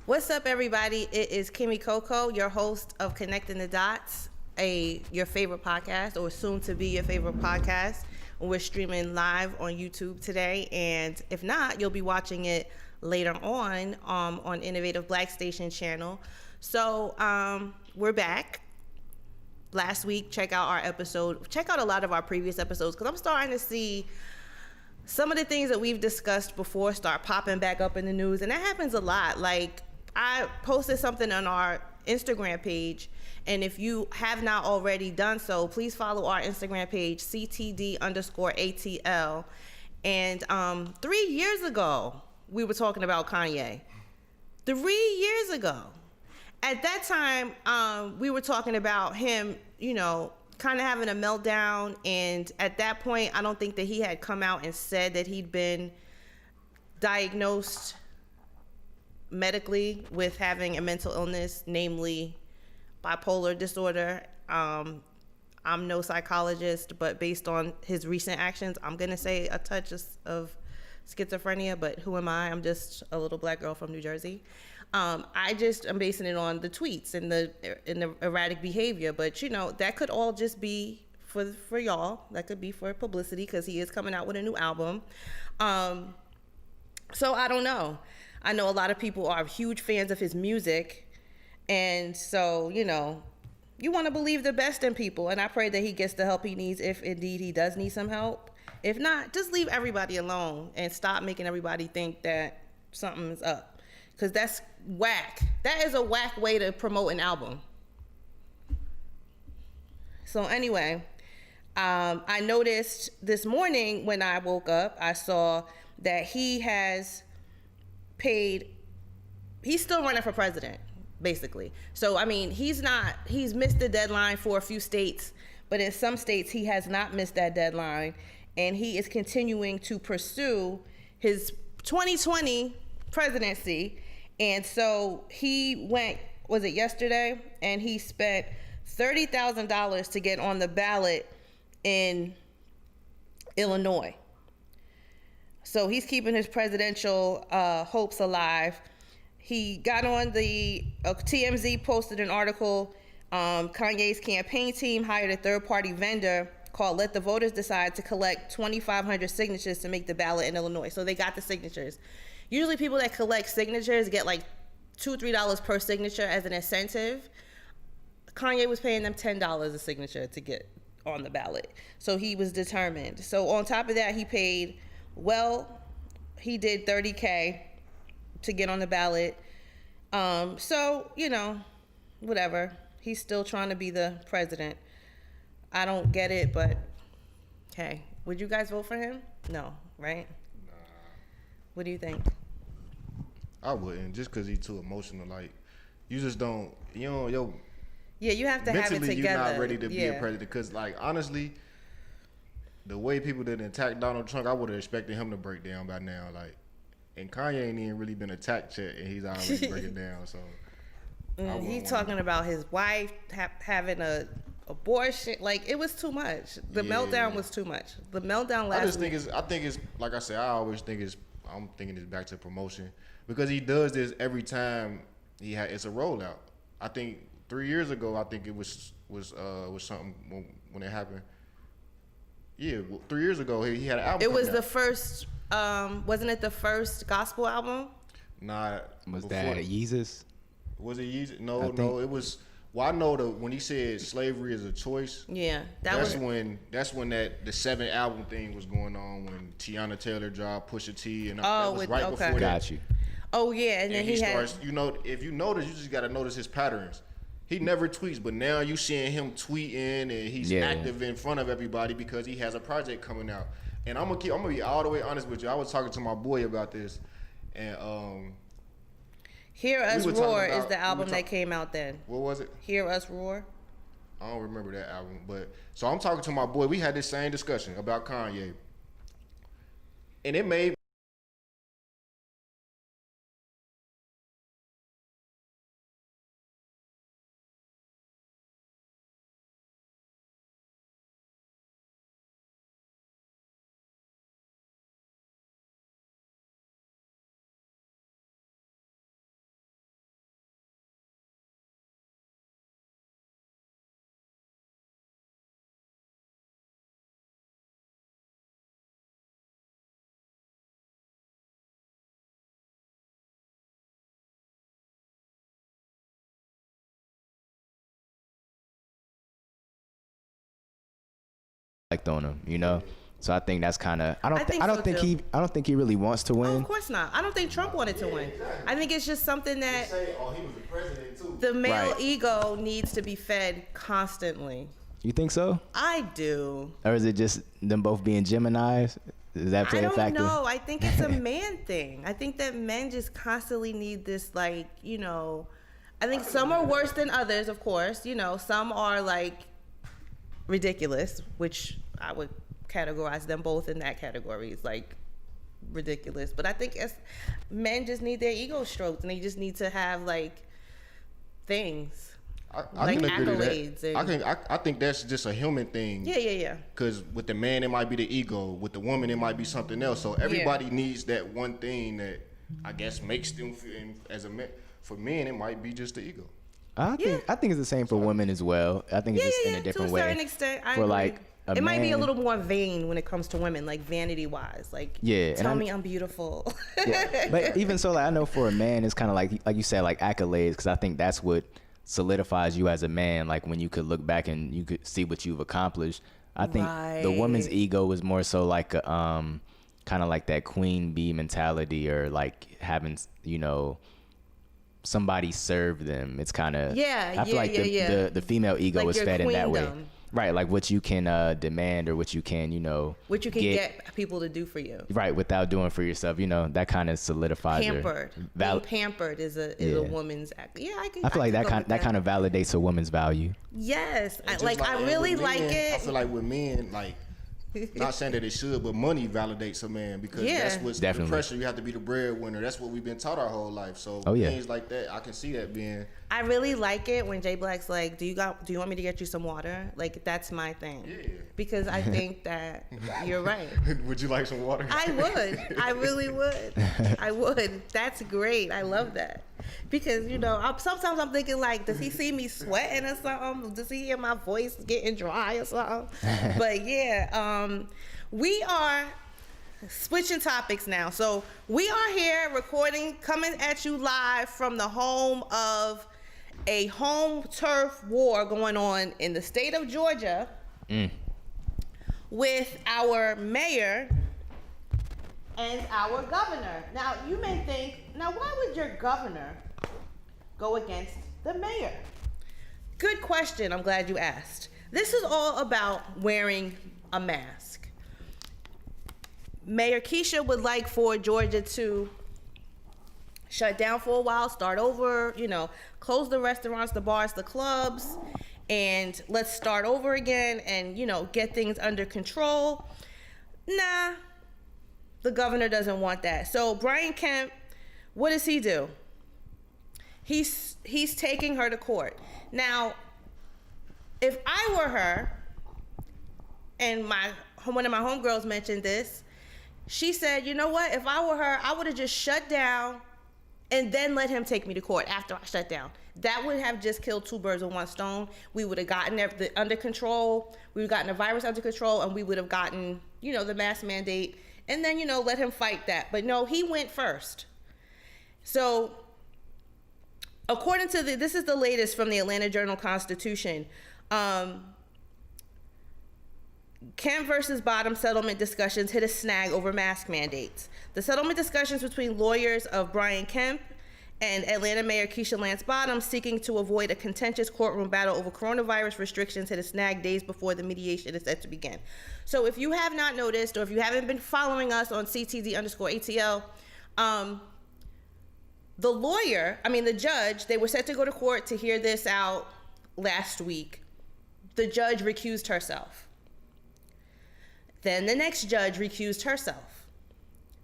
What's up, everybody? It is Kimmy Coco, your host of Connecting the Dots, your favorite podcast, or soon to be your favorite podcast. We're streaming live on YouTube today, and if not, you'll be watching it later on Innovative Black Station channel. So we're back. Last week, check out our episode. Check out a lot of our previous episodes because I'm starting to see some of the things that we've discussed before start popping back up in the news, and that happens a lot. Like, I posted something on our Instagram page, and if you have not already done so, please follow our Instagram page, CTD_ATL. And 3 years ago, we were talking about Kanye. 3 years ago. At that time, we were talking about him, kind of having a meltdown. And at that point, I don't think that he had come out and said that he'd been diagnosed medically with having a mental illness, namely bipolar disorder. I'm no psychologist, but based on his recent actions, I'm going to say a touch of schizophrenia, but who am I? I'm just a little black girl from New Jersey. I'm basing it on the tweets and the erratic behavior, but that could all just be for y'all. That could be for publicity because he is coming out with a new album. So I don't know. I know a lot of people are huge fans of his music, and so you want to believe the best in people, and I pray that he gets the help he needs if indeed he does need some help. If not, just leave everybody alone and stop making everybody think that something's up, because that's whack. That is a whack way to promote an album. So anyway, I noticed this morning when I woke up, I saw that he's still running for president, basically. So, I mean, he's missed the deadline for a few states, but in some states he has not missed that deadline, and he is continuing to pursue his 2020 presidency. And so he went, was it yesterday? And he spent $30,000 to get on the ballot in Illinois. So he's keeping his presidential hopes alive. He got on TMZ posted an article. Kanye's campaign team hired a third-party vendor called Let the Voters Decide to collect 2,500 signatures to make the ballot in Illinois. So they got the signatures. Usually people that collect signatures get like $2, $3 per signature as an incentive. Kanye was paying them $10 a signature to get on the ballot. So he was determined. So on top of that, he did $30K to get on the ballot. So, whatever. He's still trying to be the president. I don't get it, but hey, would you guys vote for him? No, right? Nah, What do you think? I wouldn't, just because he's too emotional. Like, you just don't, Yeah, you have to have it mentally together. you're not ready to be a president. Because, like, honestly, the way people didn't attack Donald Trump, I would have expected him to break down by now. Like, and Kanye ain't even really been attacked yet, and he's already breaking down. So, He's talking about his wife having a abortion. Like, it was too much. The meltdown was too much. The meltdown last week. I think it's like I said. I'm thinking it's back to promotion because he does this every time it's a rollout. I think 3 years ago, I think it was something when it happened. Yeah, 3 years ago he had an album. It was the first. Wasn't it the first gospel album? Nah. Was that Yeezus? Was it Yeezus? No. It was. Well, I know when he said slavery is a choice. Yeah, that's when the 7 album thing was going on when Tiana Taylor dropped Pusha T and that was right before that. Got you. Oh yeah, and then he starts. If you notice, you just got to notice his patterns. He never tweets, but now you seeing him tweeting and he's active in front of everybody because he has a project coming out. And I'm gonna be all the way honest with you. I was talking to my boy about this, and Hear Us Roar is the album that came out then. What was it? Hear Us Roar. I don't remember that album, but so I'm talking to my boy. We had this same discussion about Kanye, and it made reflect on him, you know. So I think that's kind of I don't think he really wants to win. Oh, of course not. I don't think Trump wanted to win. I think it's just something that Say, oh, he was the president too. the male Right. ego needs to be fed constantly. You think so? I do. Or is it just them both being Geminis? Does that play I a don't factor? know. I think it's a man thing. I think that men just constantly need this, like, you know, I think some are worse than others, of course. You know, some are like ridiculous, which I would categorize them both in that category. It's like ridiculous. But I think as men just need their ego stroked, and they just need to have like things. I like can agree to accolades that. I think that's just a human thing. Yeah. Because with the man, it might be the ego. With the woman, it might be something else. So everybody needs that one thing that I guess makes them feel. And as a man, for men, it might be just the ego. I think it's the same for women as well. I think it's just in a different to a way. certain extent, I For agree. like a It might be a man- little more vain when it comes to women, like vanity wise. Like, Yeah, tell and me I'm beautiful. Yeah, but even so, like, I know for a man, it's kind of like you said, like accolades, because I think that's what solidifies you as a man. Like when you could look back and you could see what you've accomplished. I think the woman's Right. ego is more so like a, kind of like that queen bee mentality, or like having, you know, somebody serve them. It's kind of I feel like the female ego Like is your fed in that way. queendom. Right, like what you can demand, or what you can, you know, What you can get people to do for you. right without doing for yourself. You know, that kind of solidifies your Pampered. val- Being pampered is a Yeah. woman's act. Yeah, I I feel like that kind of validates a woman's value. Yes, I Just I really with like men, it. I feel like with men, like, not saying that it should, but money validates a man, because Yeah. that's what's Definitely. the pressure. You have to be the breadwinner. That's what we've been taught our whole life. So Oh, yeah. things like that, I can see that being. I really like it when Jay Black's like, do you want me to get you some water? Like, that's my thing. Yeah. Because I think that you're right. Would you like some water? I would. I really would. I would. That's great. I love that. Because, you know, sometimes I'm thinking, like, does he see me sweating or something? Does he hear my voice getting dry or something? But yeah, we are switching topics now. So we are here recording, coming at you live from the home of a home turf war going on in the state of Georgia with our mayor and our governor. Now, you may think, why would your governor go against the mayor? Good question. I'm glad you asked. This is all about wearing a mask. Mayor Keisha would like for Georgia to shut down for a while, start over, you know, close the restaurants, the bars, the clubs, and let's start over again and, you know, get things under control. Nah, the governor doesn't want that. So Brian Kemp, what does he do? He's taking her to court. Now, if I were her, and one of my homegirls mentioned this, she said, you know what, if I were her, I would have just shut down and then let him take me to court after I shut down. That would have just killed two birds with one stone. We would have gotten everything under control. We would have gotten the virus under control, and we would have gotten, you know, the mask mandate, and then, you know, let him fight that. But no, he went first. So according to this is the latest from the Atlanta Journal-Constitution. Kemp versus Bottom settlement discussions hit a snag over mask mandates. The settlement discussions between lawyers of Brian Kemp and Atlanta Mayor Keisha Lance Bottom seeking to avoid a contentious courtroom battle over coronavirus restrictions hit a snag days before the mediation is set to begin. So if you have not noticed, or if you haven't been following us on CTD_ATL, the judge, they were set to go to court to hear this out last week. The judge recused herself. Then the next judge recused herself.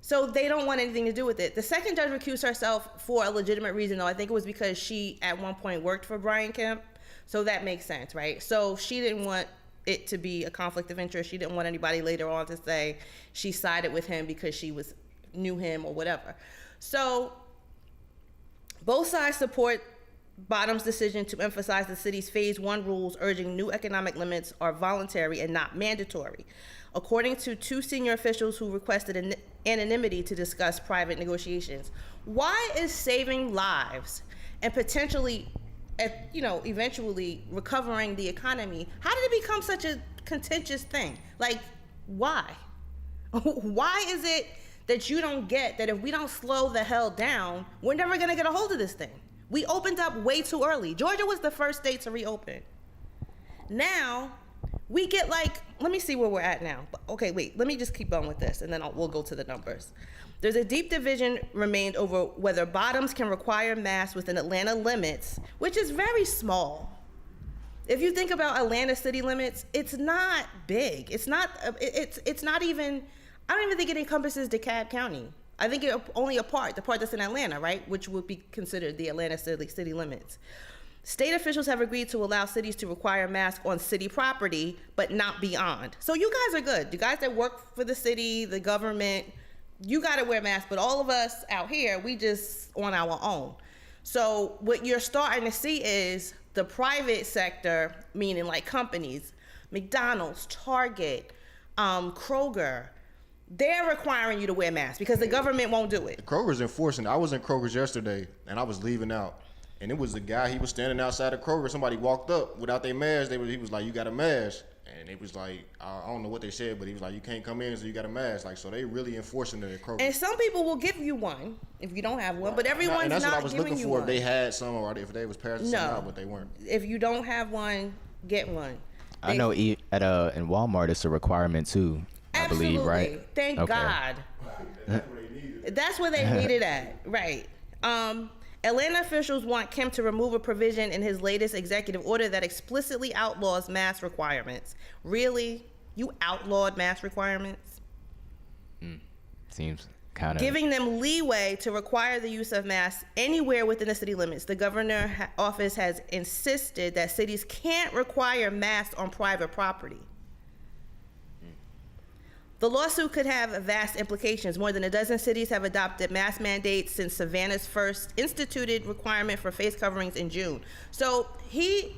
So they don't want anything to do with it. The second judge recused herself for a legitimate reason, though. I think it was because she, at one point, worked for Brian Kemp. So that makes sense, right? So she didn't want it to be a conflict of interest. She didn't want anybody later on to say she sided with him because she knew him or whatever. So both sides support Bottom's decision to emphasize the city's phase 1 rules, urging new economic limits are voluntary and not mandatory, according to two senior officials who requested anonymity to discuss private negotiations. Why is saving lives and potentially, eventually recovering the economy, how did it become such a contentious thing. Like, why? Why is it that you don't get that if we don't slow the hell down, we're never gonna get a hold of this thing? We opened up way too early. Georgia was the first state to reopen. Now, we get like, let me see where we're at now. Okay, wait, let me just keep on with this and then we'll go to the numbers. There's a deep division remained over whether Bottoms can require masks within Atlanta limits, which is very small. If you think about Atlanta city limits, it's not big. It's not even, I don't even think it encompasses DeKalb County. I think it only the part that's in Atlanta, right? Which would be considered the Atlanta city limits. State officials have agreed to allow cities to require masks on city property, but not beyond. So you guys are good. You guys that work for the city, the government, you gotta wear masks, but all of us out here, we just on our own. So what you're starting to see is the private sector, meaning like companies, McDonald's, Target, Kroger, they're requiring you to wear masks because the government won't do it. Kroger's enforcing it. I was in Kroger's yesterday and I was leaving out. And it was a guy, he was standing outside of Kroger. Somebody walked up without their mask. He was like, you got a mask. And it was like, I don't know what they said, but he was like, you can't come in, so you got a mask. Like, so they really enforcing it at Kroger. And some people will give you one if you don't have one, but everyone's and that's not what I was giving looking you for. one. If they had some or if they was passing some out, but they weren't. If you don't have one, get one. I know in Walmart it's a requirement too. Absolutely. I believe, right? Thank God. That's where they need it at, right? Atlanta officials want Kemp to remove a provision in his latest executive order that explicitly outlaws mask requirements. Really? You outlawed mask requirements? Seems kind of... Giving them leeway to require the use of masks anywhere within the city limits. The governor's office has insisted that cities can't require masks on private property. The lawsuit could have vast implications. More than a dozen cities have adopted mask mandates since Savannah's first instituted requirement for face coverings in June. So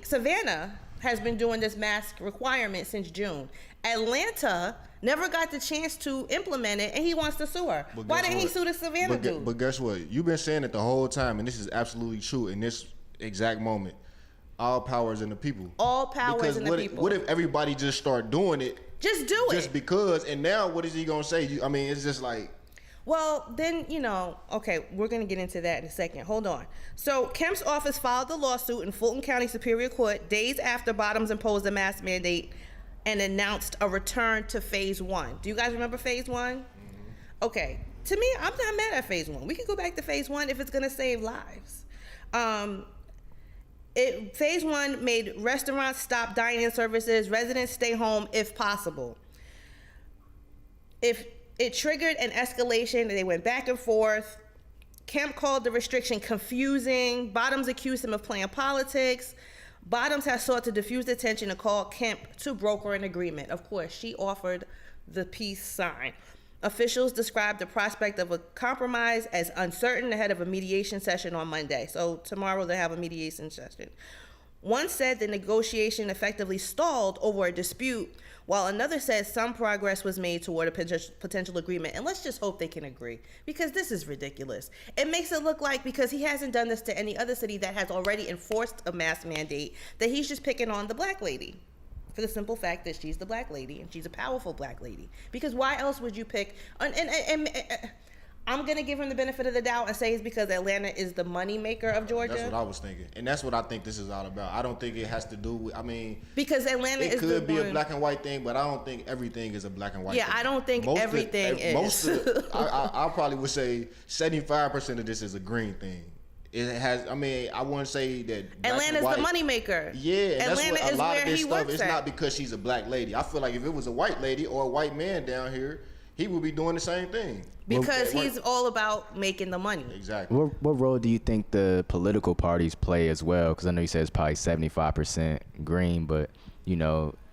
Savannah has been doing this mask requirement since June. Atlanta never got the chance to implement it, and he wants to sue her. Why didn't he sue the Savannah dude? But guess what? You've been saying it the whole time, and this is absolutely true in this exact moment. All power is in the people. All power is in the people. What if everybody just start doing it? Just do it. Just because, and now what is he gonna say? I mean, it's just like... Well, then, okay, we're going to get into that in a second. Hold on. So Kemp's office filed the lawsuit in Fulton County Superior Court days after Bottoms imposed a mask mandate and announced a return to phase 1. Do you guys remember phase 1? Mm-hmm. Okay. To me, I'm not mad at phase 1. We can go back to phase 1 if it's going to save lives. Phase 1 made restaurants stop dine-in services, residents stay home if possible. If it triggered an escalation, and they went back and forth. Kemp called the restriction confusing. Bottoms accused him of playing politics. Bottoms has sought to diffuse the tension and called Kemp to broker an agreement. Of course, she offered the peace sign. Officials described the prospect of a compromise as uncertain ahead of a mediation session on Monday. So tomorrow they have a mediation session. One said the negotiation effectively stalled over a dispute, while another said some progress was made toward a potential agreement. And let's just hope they can agree, because this is ridiculous. It makes it look like because he hasn't done this to any other city that has already enforced a mask mandate, that he's just picking on the black lady. For the simple fact that she's the black lady, and she's a powerful black lady. Because why else would you pick? And I'm gonna give him the benefit of the doubt and say it's because Atlanta is the money maker of Georgia. That's what I was thinking, and that's what I think this is all about. I don't think it has to do with. I mean, because Atlanta is the one. It could be a black and white thing, but I don't think everything is a black and white. Yeah, thing. I don't think everything is. I probably would say 75% of this is a green thing. It has. I mean, I wouldn't say that Atlanta's the money maker. Yeah, and Atlanta that's what a lot of this stuff. It's at. not because she's a black lady. I feel like if it was a white lady or a white man down here, he would be doing the same thing. Because he's all about making the money. Exactly. What role do you think the political parties play as well? Because I know you said it's probably 75% green, but do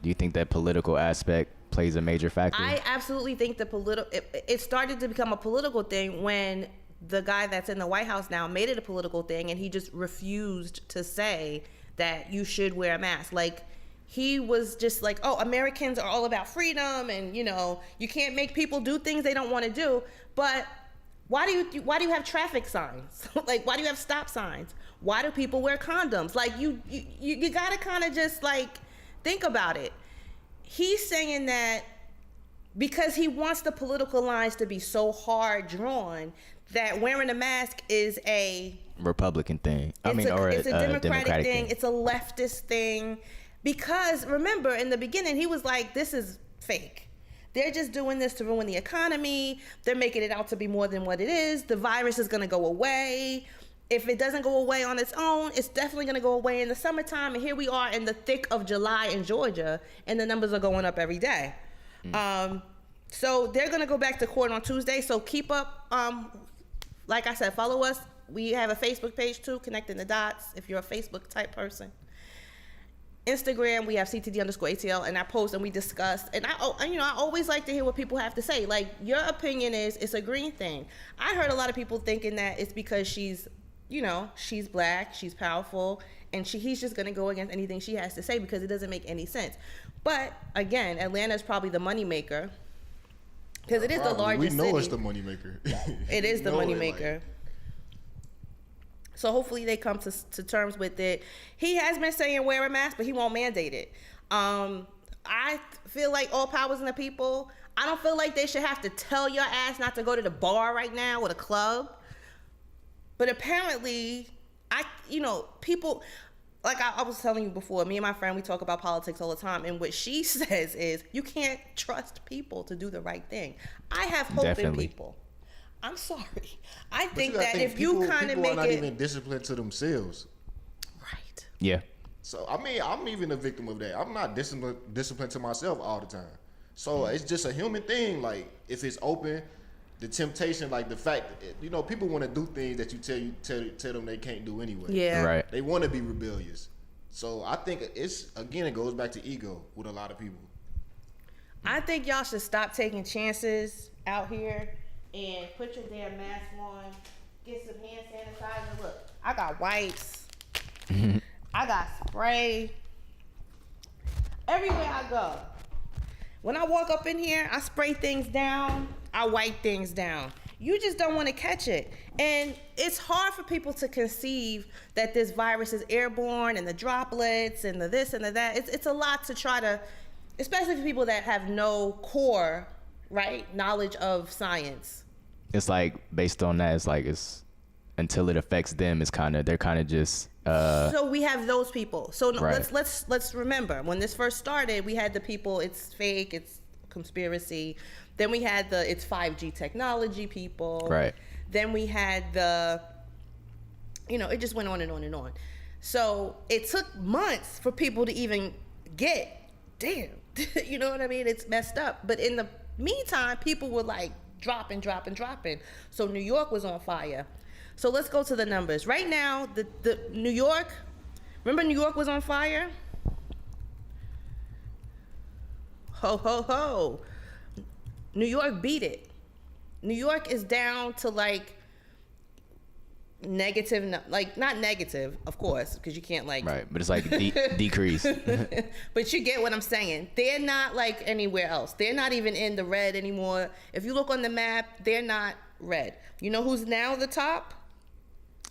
you think that political aspect plays a major factor? I absolutely think it started to become a political thing when the guy that's in the White House now made it a political thing, and he just refused to say that you should wear a mask. Like, he was just like, oh, Americans are all about freedom, and you can't make people do things they don't want to do. But why do you have traffic signs? Like, why do you have stop signs? Why do people wear condoms? Like, you gotta kind of just like think about it. he's saying that because he wants the political lines to be so hard drawn that wearing a mask is a Republican thing. It's a Democratic thing. It's a leftist thing. Because remember, in the beginning, he was like, this is fake. They're just doing this to ruin the economy. They're making it out to be more than what it is. The virus is going to go away. If it doesn't go away on its own, it's definitely going to go away in the summertime. And here we are in the thick of July in Georgia, and the numbers are going up every day. So they're going to go back to court on Tuesday. So keep up. Like I said, follow us. We have a Facebook page too, Connecting the Dots, if you're a Facebook type person. Instagram, we have CTD_ATL, and I post and we discuss. And I always like to hear what people have to say. Like, your opinion is it's a green thing. I heard a lot of people thinking that it's because she's black, she's powerful, and he's just gonna go against anything she has to say because it doesn't make any sense. But again, Atlanta is probably the moneymaker because it is the largest city. We know it's the moneymaker. It is the moneymaker. So hopefully they come to terms with it. He has been saying wear a mask, but he won't mandate it. I feel like all powers in the people. I don't feel like they should have to tell your ass not to go to the bar right now or the club. But apparently, people, like I was telling you before, me and my friend, we talk about politics all the time. And what she says is you can't trust people to do the right thing. I have hope in people. I'm sorry. I think that if you kind of make it... People are not even disciplined to themselves. Right. Yeah. So, I mean, I'm even a victim of that. I'm not disciplined to myself all the time. So, it's just a human thing. Like, if it's open, the temptation, like the fact, people want to do things that you tell them they can't do anyway. Yeah. Right. They want to be rebellious. So, I think it goes back to ego with a lot of people. I think y'all should stop taking chances out here. And put your damn mask on. Get some hand sanitizer. Look, I got wipes. I got spray. Everywhere I go. When I walk up in here, I spray things down. I wipe things down. You just don't want to catch it. And it's hard for people to conceive that this virus is airborne and the droplets and the this and the that. It's a lot to try to, especially for people that have no core, right, knowledge of science. It's like based on that, it's until it affects them, they're kind of just. So we have those people. So right. let's remember when this first started, we had the people. It's fake. It's conspiracy. Then we had it's 5G technology people. Right. Then we had it just went on and on and on. So it took months for people to even get. Damn, you know what I mean? It's messed up. But in the meantime, people were like. Dropping. So New York was on fire. So let's go to the numbers. Right now, the New York, remember New York was on fire? Ho, ho, ho. New York beat it. New York is down to negative, not negative, of course, because you can't right, but it's like decrease. But you get what I'm saying. They're not like anywhere else. They're not even in the red anymore. If you look on the map, they're not red. You know who's now the top?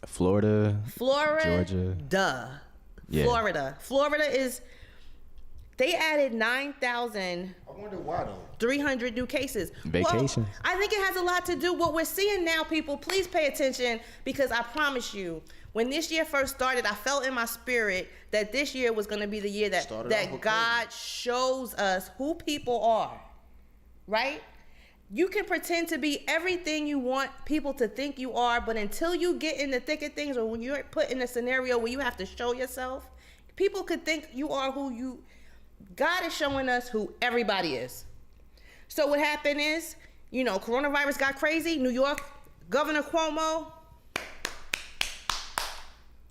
Florida, Georgia. Duh. Yeah. Florida is. They added 9,000. I wonder why though. 300 new cases. Vacations. Well, I think it has a lot to do. What we're seeing now, people, please pay attention because I promise you, when this year first started, I felt in my spirit that this year was going to be the year that God shows us who people are. Right? You can pretend to be everything you want people to think you are, but until you get in the thick of things or when you're put in a scenario where you have to show yourself, people could think you are who you. God is showing us who everybody is. So what happened is, coronavirus got crazy. New York, Governor Cuomo,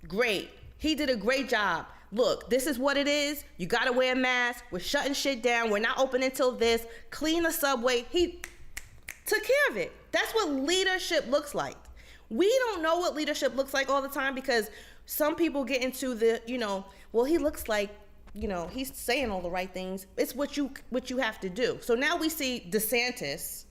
great. He did a great job. Look, this is what it is. You got to wear a mask. We're shutting shit down. We're not open until this. Clean the subway. He took care of it. That's what leadership looks like. We don't know what leadership looks like all the time because some people get into the, he looks like, he's saying all the right things. It's what you have to do. So now we see DeSantis.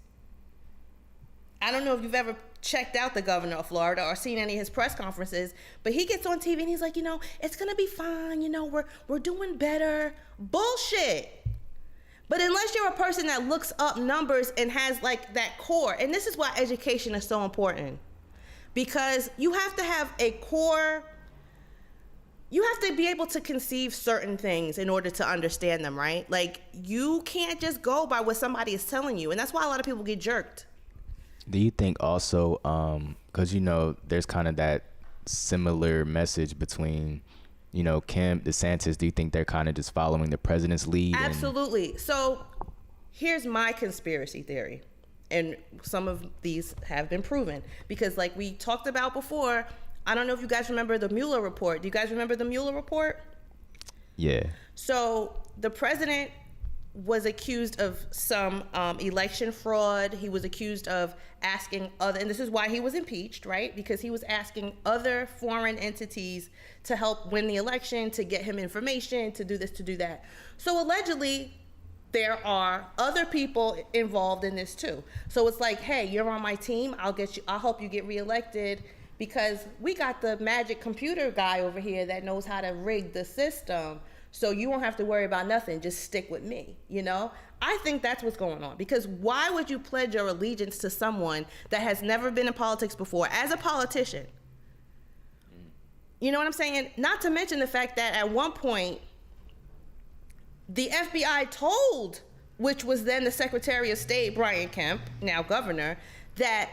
I don't know if you've ever checked out the governor of Florida or seen any of his press conferences, but he gets on TV and he's like, it's gonna be fine. We're doing better. Bullshit. But unless you're a person that looks up numbers and has like that core, and this is why education is so important, because you have to have a core, you have to be able to conceive certain things in order to understand them, right? Like, you can't just go by what somebody is telling you, and that's why a lot of people get jerked. Do you think also, because, you know, there's kind of that similar message between, you know, Kemp, DeSantis, do you think they're kind of just following the president's lead? Absolutely. So here's my conspiracy theory. And some of these have been proven. Because like we talked about before, I don't know if you guys remember the Mueller report. Do you guys remember the Mueller report? Yeah. So the president was accused of some election fraud. He was accused of asking other, and this is why he was impeached, right? Because he was asking other foreign entities to help win the election, to get him information, to do this, to do that. So allegedly, there are other people involved in this too. So it's like, hey, you're on my team. I'll help you get reelected because we got the magic computer guy over here that knows how to rig the system. So you won't have to worry about nothing. Just stick with me, you know? I think that's what's going on. Because why would you pledge your allegiance to someone that has never been in politics before as a politician? You know what I'm saying? Not to mention the fact that at one point, the FBI told, which was then the Secretary of State, Brian Kemp, now governor, that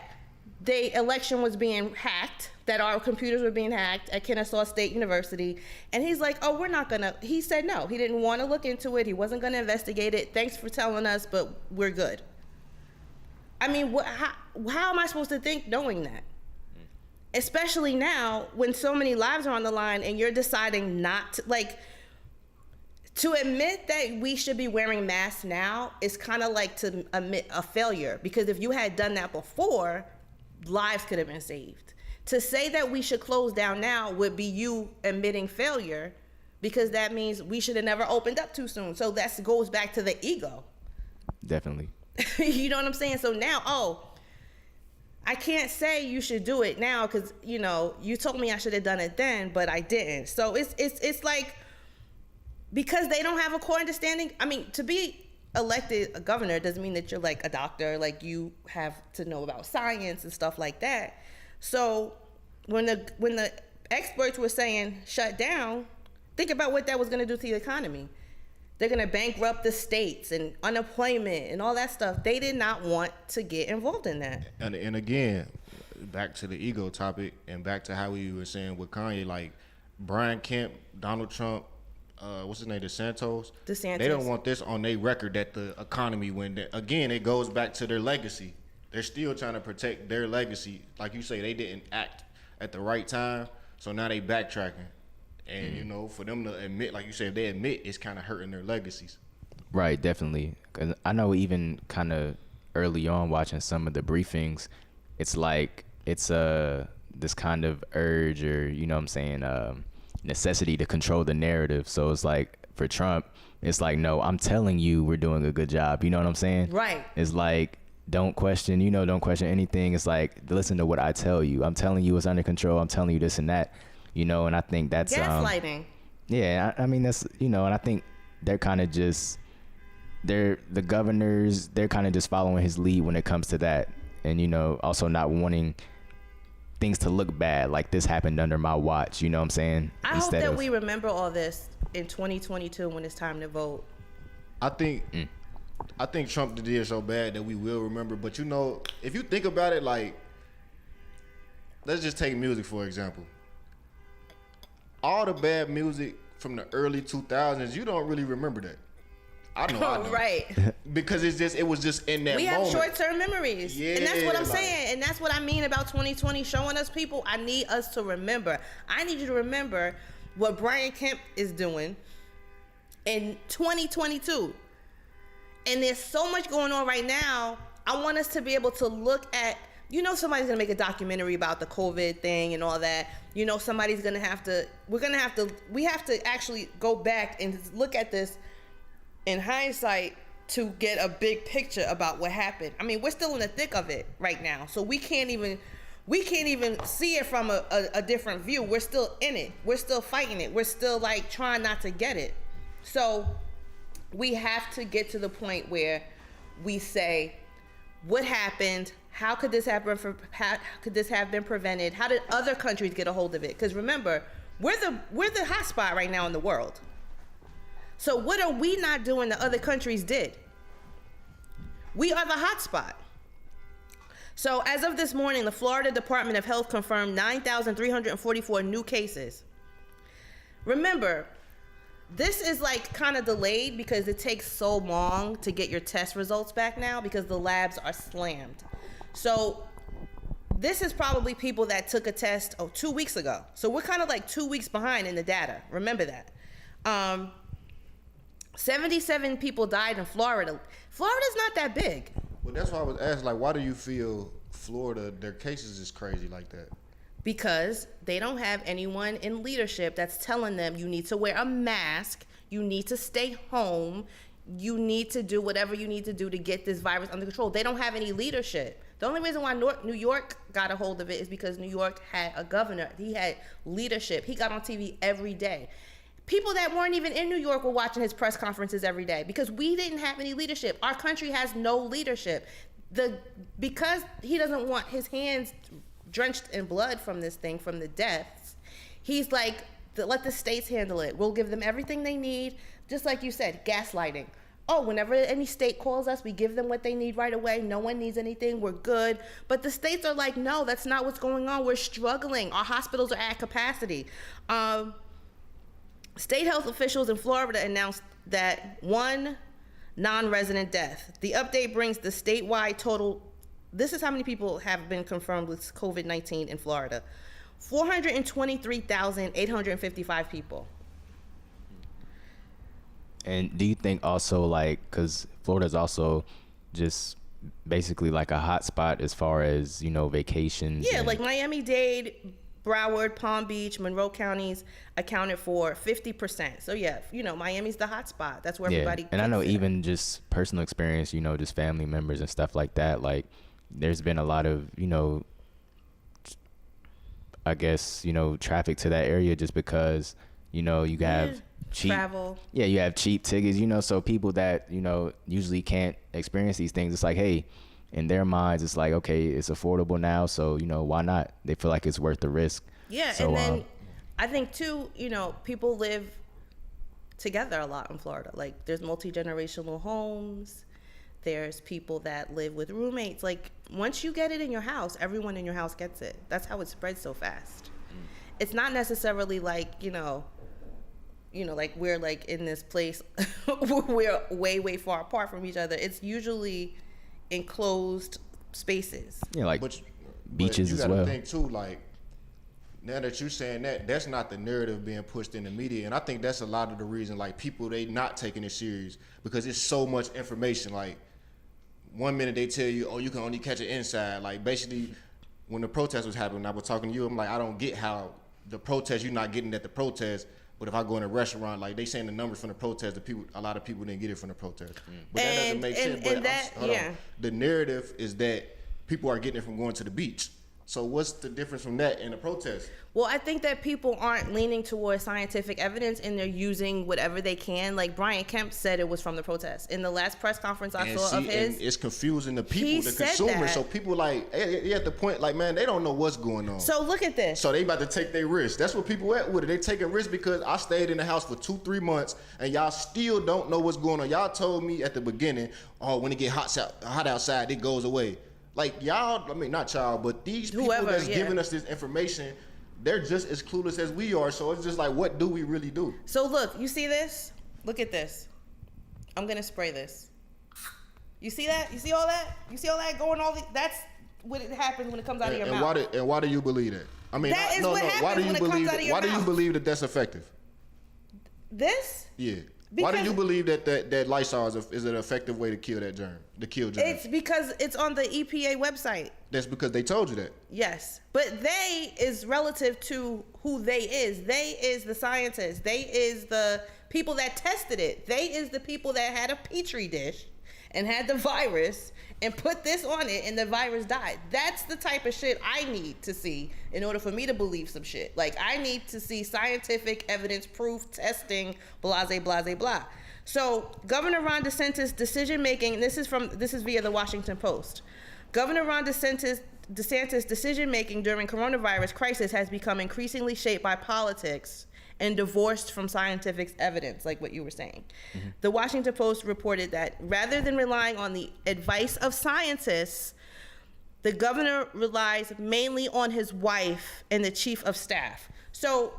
the election was being hacked, that our computers were being hacked at Kennesaw State University. And he's like, oh, we're not gonna, he said no. He didn't want to look into it. He wasn't gonna investigate it. Thanks for telling us, but we're good. I mean, how am I supposed to think knowing that? Especially now when so many lives are on the line and you're deciding not to, like, to admit that we should be wearing masks now is kind of like to admit a failure, because if you had done that before, lives could have been saved. To say that we should close down now would be you admitting failure, because that means we should have never opened up too soon. So that goes back to the ego. Definitely. You know what I'm saying? So now, I can't say you should do it now because, you know, you told me I should have done it then, but I didn't. So it's like, because they don't have a core understanding. I mean, to be elected a governor doesn't mean that you're like a doctor, like you have to know about science and stuff like that. So when the experts were saying shut down, think about what that was going to do to the economy. They're going to bankrupt the states and unemployment and all that stuff. They did not want to get involved in that. And again, back to the ego topic and back to how we were saying with Kanye, like Brian Kemp, Donald Trump, what's his name, DeSantis. They don't want this on their record that the economy went down. Again, it goes back to their legacy. They're still trying to protect their legacy. Like you say, they didn't act at the right time, so now they backtracking. And, you know, for them to admit, like you said, if they admit, it's kind of hurting their legacies. Right, definitely. 'Cause I know even kind of early on watching some of the briefings, it's like it's this kind of urge or, you know what I'm saying, necessity to control the narrative. So it's like for Trump, it's like, no, I'm telling you we're doing a good job. You know what I'm saying? Right. It's like, don't question anything. It's like, listen to what I tell you. I'm telling you it's under control. I'm telling you this and that, you know, and I think that's gaslighting. Yeah. I mean, that's, you know, and I think they're kind of just, the governors, they're kind of just following his lead when it comes to that. And, you know, also not wanting things to look bad, like this happened under my watch, you know what I'm saying? I hope that we remember all this in 2022 when it's time to vote. I think Trump did it so bad that we will remember. But, you know, if you think about it, like, let's just take music, for example. All the bad music from the early 2000s, you don't really remember that. I know. Right. Because it was just in that moment. We have short-term memories. Yeah, and that's what I'm saying. And that's what I mean about 2020 showing us people. I need us to remember. I need you to remember what Brian Kemp is doing in 2022. And there's so much going on right now. I want us to be able to look at, you know, somebody's going to make a documentary about the COVID thing and all that. You know, somebody's going to have to, we have to actually go back and look at this in hindsight to get a big picture about what happened. I mean, we're still in the thick of it right now. So we can't even see it from a different view. We're still in it. We're still fighting it. We're still like trying not to get it. So we have to get to the point where we say, what happened? How could this happen? How could this have been prevented? How did other countries get a hold of it? Because remember, we're the hot spot right now in the world. So what are we not doing that other countries did? We are the hot spot. So as of this morning, the Florida Department of Health confirmed 9,344 new cases. Remember, this is like kind of delayed because it takes so long to get your test results back now because the labs are slammed. So this is probably people that took a test 2 weeks ago. So we're kind of like 2 weeks behind in the data. Remember that. 77 people died in Florida. Florida's not that big. Well, that's why I was asking, like, why do you feel Florida, their cases is crazy like that? Because they don't have anyone in leadership that's telling them you need to wear a mask, you need to stay home, you need to do whatever you need to do to get this virus under control. They don't have any leadership. The only reason why New York got a hold of it is because New York had a governor. He had leadership. He got on TV every day. People that weren't even in New York were watching his press conferences every day because we didn't have any leadership. Our country has no leadership. Because he doesn't want his hands drenched in blood from this thing, from the deaths, he's like, let the states handle it. We'll give them everything they need. Just like you said, gaslighting. Oh, whenever any state calls us, we give them what they need right away. No one needs anything. We're good. But the states are like, no, that's not what's going on. We're struggling. Our hospitals are at capacity. State health officials in Florida announced that 1 non-resident death. The update brings the statewide total. This is how many people have been confirmed with COVID-19 in Florida. 423,855 people. And do you think also, like, because Florida's also just basically like a hot spot as far as, you know, vacations? Yeah, like Miami-Dade, Broward, Palm Beach, Monroe counties accounted for 50%. So yeah, you know, Miami's the hot spot. That's where everybody. And I know even just personal experience, you know, just family members and stuff like that. Like, there's been a lot of, you know, I guess, you know, traffic to that area just because, you know, you have cheap travel. Yeah, you have cheap tickets, you know, so people that, you know, usually can't experience these things, it's like, hey, in their minds, it's like, okay, it's affordable now, so, you know, why not? They feel like it's worth the risk. Yeah, so, and then I think, too, you know, people live together a lot in Florida. Like, there's multi-generational homes. There's people that live with roommates. Like, once you get it in your house, everyone in your house gets it. That's how it spreads so fast. It's not necessarily like, you know, like we're like in this place, we're way, way far apart from each other. It's usually enclosed spaces. Yeah, like beaches as well. You gotta think too, like, now that you're saying that, that's not the narrative being pushed in the media. And I think that's a lot of the reason, like, people, they not taking it serious because it's so much information. Like, 1 minute they tell you, oh, you can only catch it inside. Like, basically, when the protest was happening, I was talking to you, I'm like, I don't get how the protest, you're not getting at the protest. But if I go in a restaurant, like, they saying the numbers from the protest, a lot of people didn't get it from the protest. But that doesn't make sense. But the narrative is that people are getting it from going to the beach. So what's the difference from that and the protest? Well, I think that people aren't leaning towards scientific evidence and they're using whatever they can. Like Brian Kemp said it was from the protest. In the last press conference I saw of his. And it's confusing the people, the consumers. So people like, they at the point like, man, they don't know what's going on. So look at this. So they about to take their risk. That's what people at with it. They taking risks because I stayed in the house for 2-3 months and y'all still don't know what's going on. Y'all told me at the beginning, oh, when it get hot outside, it goes away. Like, y'all, I mean, not y'all, but these people that's giving us this information, they're just as clueless as we are. So it's just like, what do we really do? So look, you see this? Look at this. I'm going to spray this. You see that? You see all that? You see all that going that's what it happens when it comes out of your mouth. And why do you believe that? I mean, that is what happens when it comes out of your mouth. Why do you believe that that's effective? This? Yeah. Why do you believe that Lysol is an effective way to kill that germ, to kill germs? It's because it's on the EPA website. That's because they told you that. Yes. But they is relative to who they is. They is the scientists. They is the people that tested it. They is the people that had a petri dish and had the virus and put this on it and the virus died. That's the type of shit I need to see in order for me to believe some shit. Like, I need to see scientific evidence, proof, testing, blase, blase, blah. So Governor Ron DeSantis' decision making, this is via the Washington Post. Governor Ron DeSantis' decision making during coronavirus crisis has become increasingly shaped by politics and divorced from scientific evidence, like what you were saying. Mm-hmm. The Washington Post reported that rather than relying on the advice of scientists, the governor relies mainly on his wife and the chief of staff. So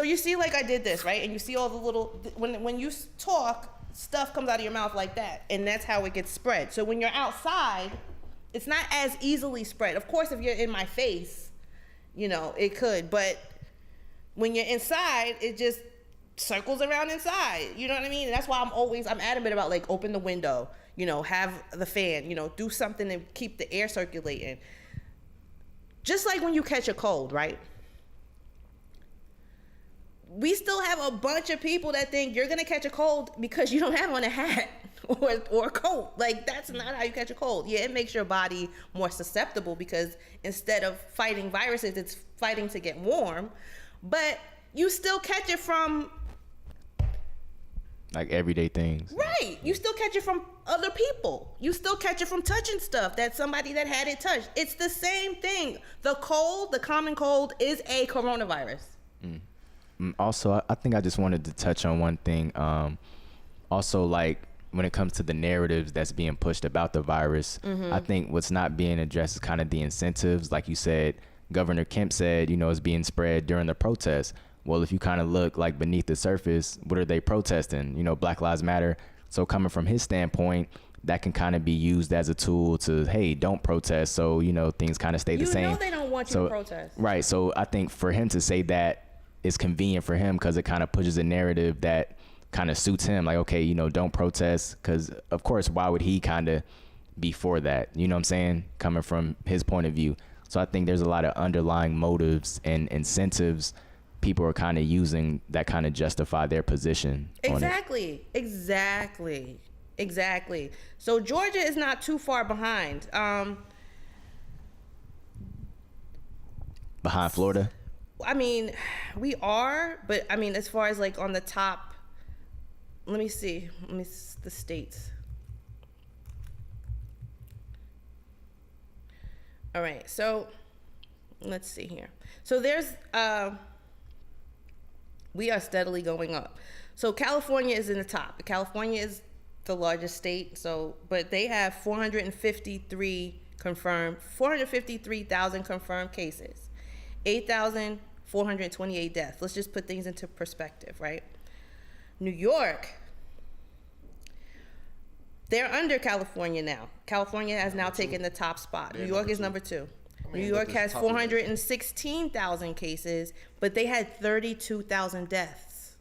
you see, like I did this, right? And you see all the little, when you talk, stuff comes out of your mouth like that, and that's how it gets spread. So when you're outside, it's not as easily spread. Of course, if you're in my face, it could, but when you're inside, it just circles around inside. You know what I mean? And that's why I'm adamant about, like, open the window, have the fan, do something to keep the air circulating. Just like when you catch a cold, right? We still have a bunch of people that think you're gonna catch a cold because you don't have on a hat or a coat. Like, that's not how you catch a cold. Yeah, it makes your body more susceptible because instead of fighting viruses, it's fighting to get warm. But you still catch it from, like, everyday things. Right. You still catch it from other people. You still catch it from touching stuff that somebody that had it touched. It's the same thing. The common cold is a coronavirus. Also, I think I just wanted to touch on one thing. Also, like, when it comes to the narratives that's being pushed about the virus, I think what's not being addressed is kind of the incentives. Like you said, Governor Kemp said, it's being spread during the protests. Well, if you kind of look, like, beneath the surface, what are they protesting? Black Lives Matter. So coming from his standpoint, that can kind of be used as a tool to, hey, don't protest. So, things kind of stay the same. They don't want you to protest. Right. So I think for him to say that is convenient for him because it kind of pushes a narrative that kind of suits him. Like, okay, don't protest. Because, of course, why would he kind of be for that? You know what I'm saying? Coming from his point of view. So I think there's a lot of underlying motives and incentives people are kind of using that kind of justify their position. Exactly. So Georgia is not too far behind. Behind Florida? I mean, we are, but I mean, as far as, like, on the top, let me see the states. All right, so let's see here. So there's, we are steadily going up. So California is in the top. California is the largest state, but they have 453,000 confirmed cases, 8,428 deaths. Let's just put things into perspective, right? New York, they're under California now. California has now taken the top spot. New York is number 2. New York has 416,000 cases, but they had 32,000 deaths,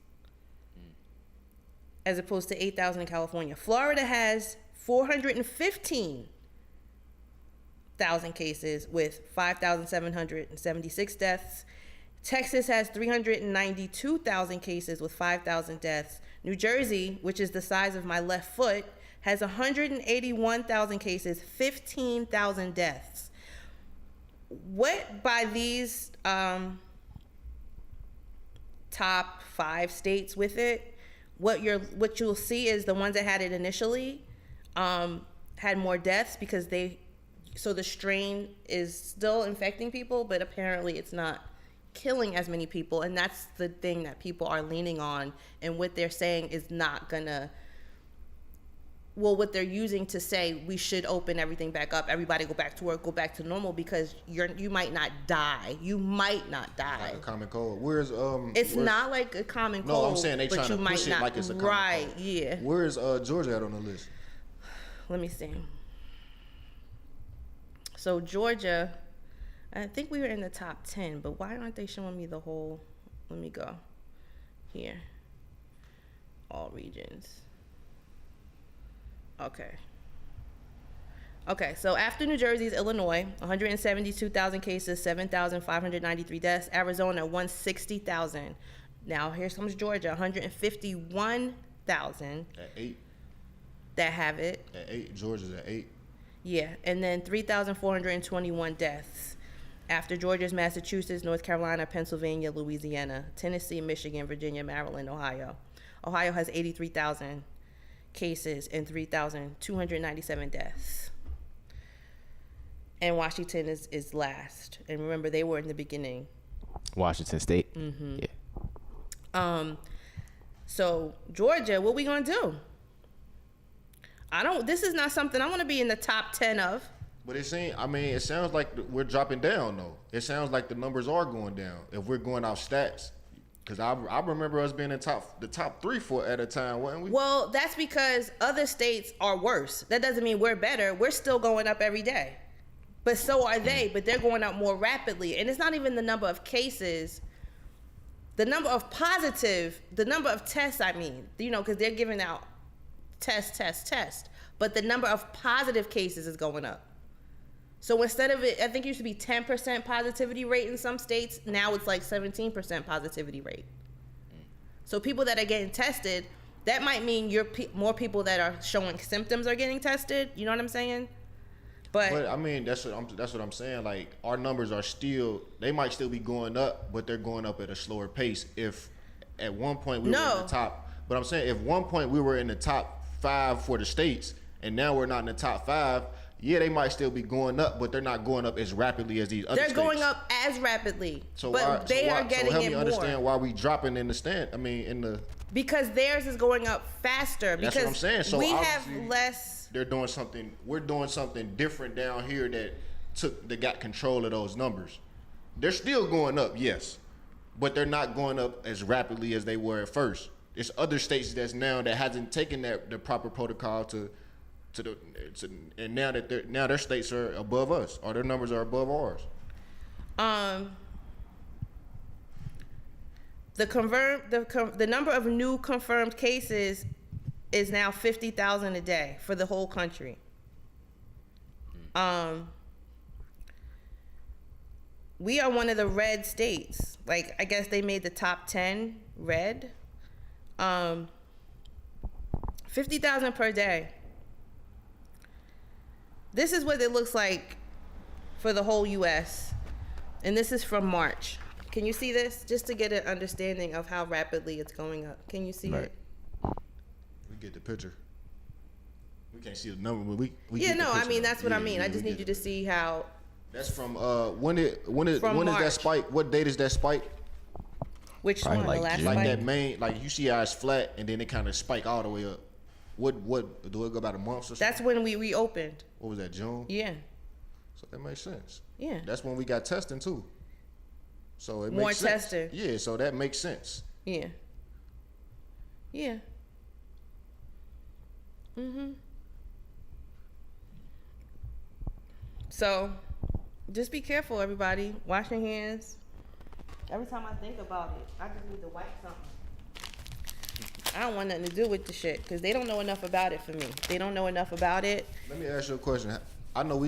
as opposed to 8,000 in California. Florida has 415,000 cases with 5,776 deaths. Texas has 392,000 cases with 5,000 deaths. New Jersey, which is the size of my left foot, has 181,000 cases, 15,000 deaths. What by these top 5 states with it, what you'll see is the ones that had it initially had more deaths because the strain is still infecting people, but apparently it's not killing as many people, and that's the thing that people are leaning on, and what they're saying is not gonna, what they're using to say we should open everything back up, everybody go back to work, go back to normal, because you might not die. You might not die. Like a common cold. It's not like a common cold. No, I'm saying they trying to push it like it's a common cold. Right, yeah. Where is Georgia at on the list? Let me see. So Georgia, I think we were in the top 10, but why aren't they showing me the whole? Let me go here. All regions. Okay, so after New Jersey is Illinois, 172,000 cases, 7,593 deaths. Arizona, 160,000. Now here comes Georgia, 151,000. At 8. That have it. At 8, Georgia's at 8. Yeah, and then 3,421 deaths. After Georgia's Massachusetts, North Carolina, Pennsylvania, Louisiana, Tennessee, Michigan, Virginia, Maryland, Ohio. Ohio has 83,000 cases and 3,297 deaths. And Washington is last. And remember, they were in the beginning. Washington State? Mm-hmm. Yeah. So, Georgia, what we going to do? This is not something I want to be in the top 10 of. But it sounds like we're dropping down, though. It sounds like the numbers are going down if we're going off stats. Because I remember us being in the top 3 at a time, wasn't we? Well, that's because other states are worse. That doesn't mean we're better. We're still going up every day. But so are they, but they're going up more rapidly. And it's not even the number of cases, the number of tests, because they're giving out test. But the number of positive cases is going up. So instead of it, I think it used to be 10% positivity rate in some states. Now it's like 17% positivity rate. So people that are getting tested, that might mean more people that are showing symptoms are getting tested. You know what I'm saying? But I mean, that's what I'm saying. Like, our numbers are they might still be going up, but they're going up at a slower pace. If at one point we were in the top, but I'm saying if one point we were in the top 5 for the states, and now we're not in the top 5. Yeah, they might still be going up, but they're not going up as rapidly as these other states. They're going up as rapidly, but they are getting it more. So help me understand why we dropping in the stand. Because theirs is going up faster. That's what I'm saying. So we have less. We're doing something different down here that got control of those numbers. They're still going up, yes, but they're not going up as rapidly as they were at first. It's other states that hasn't taken the proper protocol and now their states are above us, or their numbers are above ours. The number of new confirmed cases is now 50,000 a day for the whole country. We are one of the red states. Like, I guess they made the top 10 red. 50,000 per day. This is what it looks like for the whole U.S. And this is from March. Can you see this? Just to get an understanding of how rapidly it's going up. Can you see it? We get the picture. We can't see the number, but we that's what I mean. I just need you to see how. That's from when is that spike? What date is that spike? Which one? Like the last June. spike? Like that main, like you see how it's flat and then it kind of spike all the way up. What do it go about a month or something? That's when we reopened. What was that, June? Yeah. So that makes sense. Yeah. That's when we got testing too. So it more makes sense. testing. Yeah, so that makes sense. Yeah. Yeah. So, just be careful, everybody. Wash your hands. Every time I think about it, I just need to wipe something. I don't want nothing to do with the shit because they don't know enough about it for me. They don't know enough about it. Let me ask you a question. I know I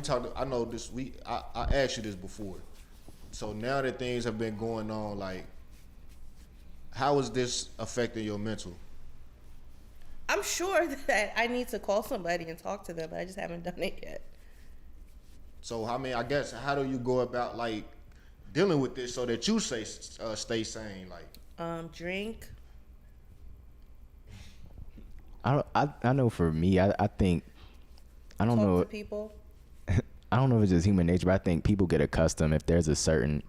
asked you this before. So now that things have been going on, like, how is this affecting your mental? I'm sure that I need to call somebody and talk to them, but I just haven't done it yet. So, I guess, how do you go about, like, dealing with this so that you stay sane? Like, drink. I know for me, I think, I don't know. Talk to people. I don't know if it's just human nature, but I think people get accustomed if there's a certain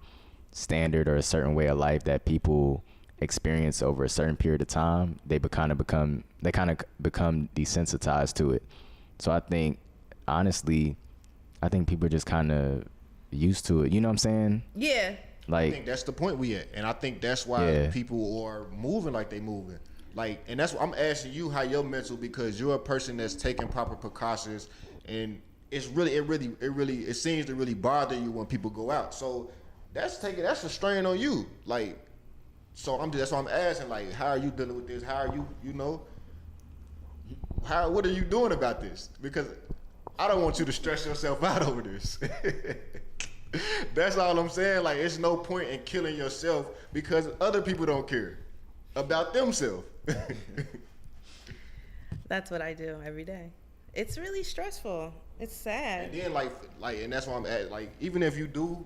standard or a certain way of life that people experience over a certain period of time, they kind of become desensitized to it. So I think, honestly, people are just kind of used to it. You know what I'm saying? Yeah. Like, I think that's the point we at, and I think that's why people are moving like they moving. Like, and that's what I'm asking you, how your mental, because you're a person that's taking proper precautions, and it seems to really bother you when people go out. So that's a strain on you. Like, so that's why I'm asking, like, how are you dealing with this? How are you, what are you doing about this? Because I don't want you to stress yourself out over this. That's all I'm saying. Like, it's no point in killing yourself because other people don't care about themselves. That's what I do every day. It's really stressful. It's sad. And then like, and that's why I'm at, like, even if you do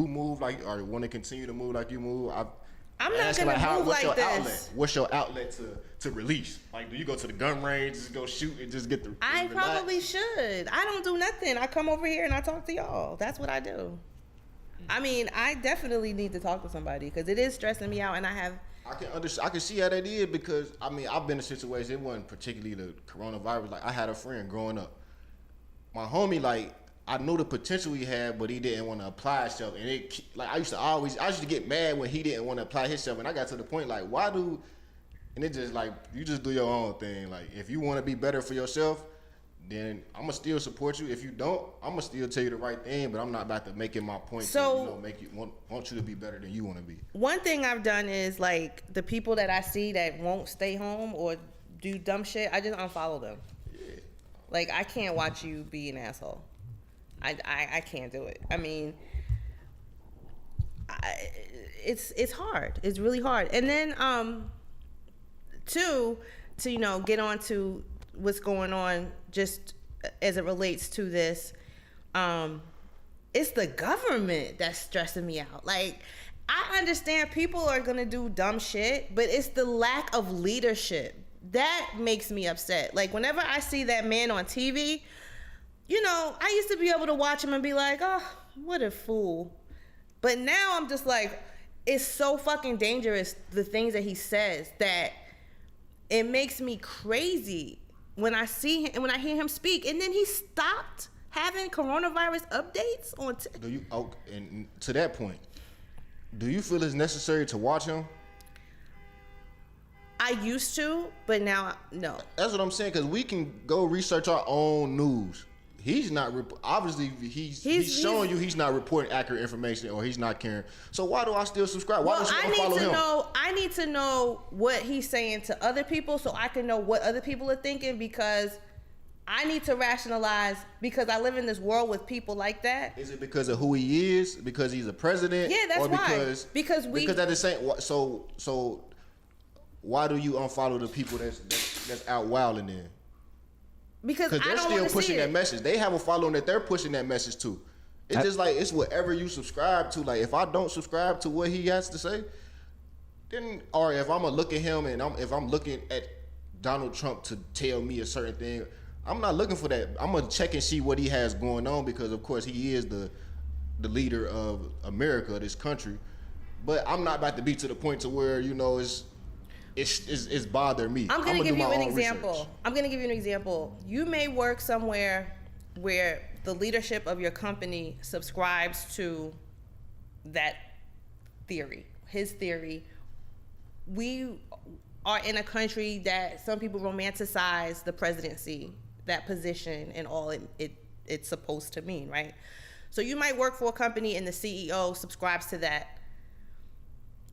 move, like, or want to continue to move like you move, I'm not gonna move like this. Outlet? What's your outlet to release? Like, do you go to the gun range, just go shoot and just get the? I probably should. I don't do nothing. I come over here and I talk to y'all. That's what I do. I mean, I definitely need to talk to somebody because it is stressing me out, and I have. I can understand. I can see how that is because I mean I've been in situations. It wasn't particularly the coronavirus. Like I had a friend growing up. My homie, like I knew the potential he had, but he didn't want to apply himself. And it like I used to get mad when he didn't want to apply himself. And I got to the point like why do? And it just like you just do your own thing. Like if you want to be better for yourself, then I'm gonna still support you. If you don't, I'm gonna still tell you the right thing, but I'm not about to make it my point to make you want you to be better than you want to be. One thing I've done is like the people that I see that won't stay home or do dumb shit, I just unfollow them. Yeah. Like I can't watch you be an asshole. I can't do it. I mean, it's hard. It's really hard. And then to get on to what's going on just as it relates to this, it's the government that's stressing me out. Like, I understand people are gonna do dumb shit, but it's the lack of leadership that makes me upset. Like, whenever I see that man on TV, I used to be able to watch him and be like, oh, what a fool. But now I'm just like, it's so fucking dangerous, the things that he says, that it makes me crazy when I see him and when I hear him speak. And then he stopped having coronavirus updates on. And to that point, do you feel it's necessary to watch him? I used to, but now no. That's what I'm saying, because we can go research our own news. He's not obviously he's showing you he's not reporting accurate information, or he's not caring. So why do I still subscribe? Why don't you unfollow him? I need to know what he's saying to other people so I can know what other people are thinking, because I need to rationalize, because I live in this world with people like that. Is it because of who he is? Because he's a president? Yeah, that's why. Because at the same so why do you unfollow the people that's out wilding then? Because I don't they're still pushing that message. They have a following that they're pushing that message to. It's just like it's whatever you subscribe to. Like if I don't subscribe to what he has to say, then or if I'm gonna look at him and if I'm looking at Donald Trump to tell me a certain thing, I'm not looking for that. I'm gonna check and see what he has going on, because of course he is the leader of America, this country. But I'm not about to be to the point to where it's bothering me. I'm gonna give you an example. I'm gonna give you an example. You may work somewhere where the leadership of your company subscribes to that theory, his theory. We are in a country that some people romanticize the presidency, that position, and all it's supposed to mean, right? So you might work for a company and the CEO subscribes to that.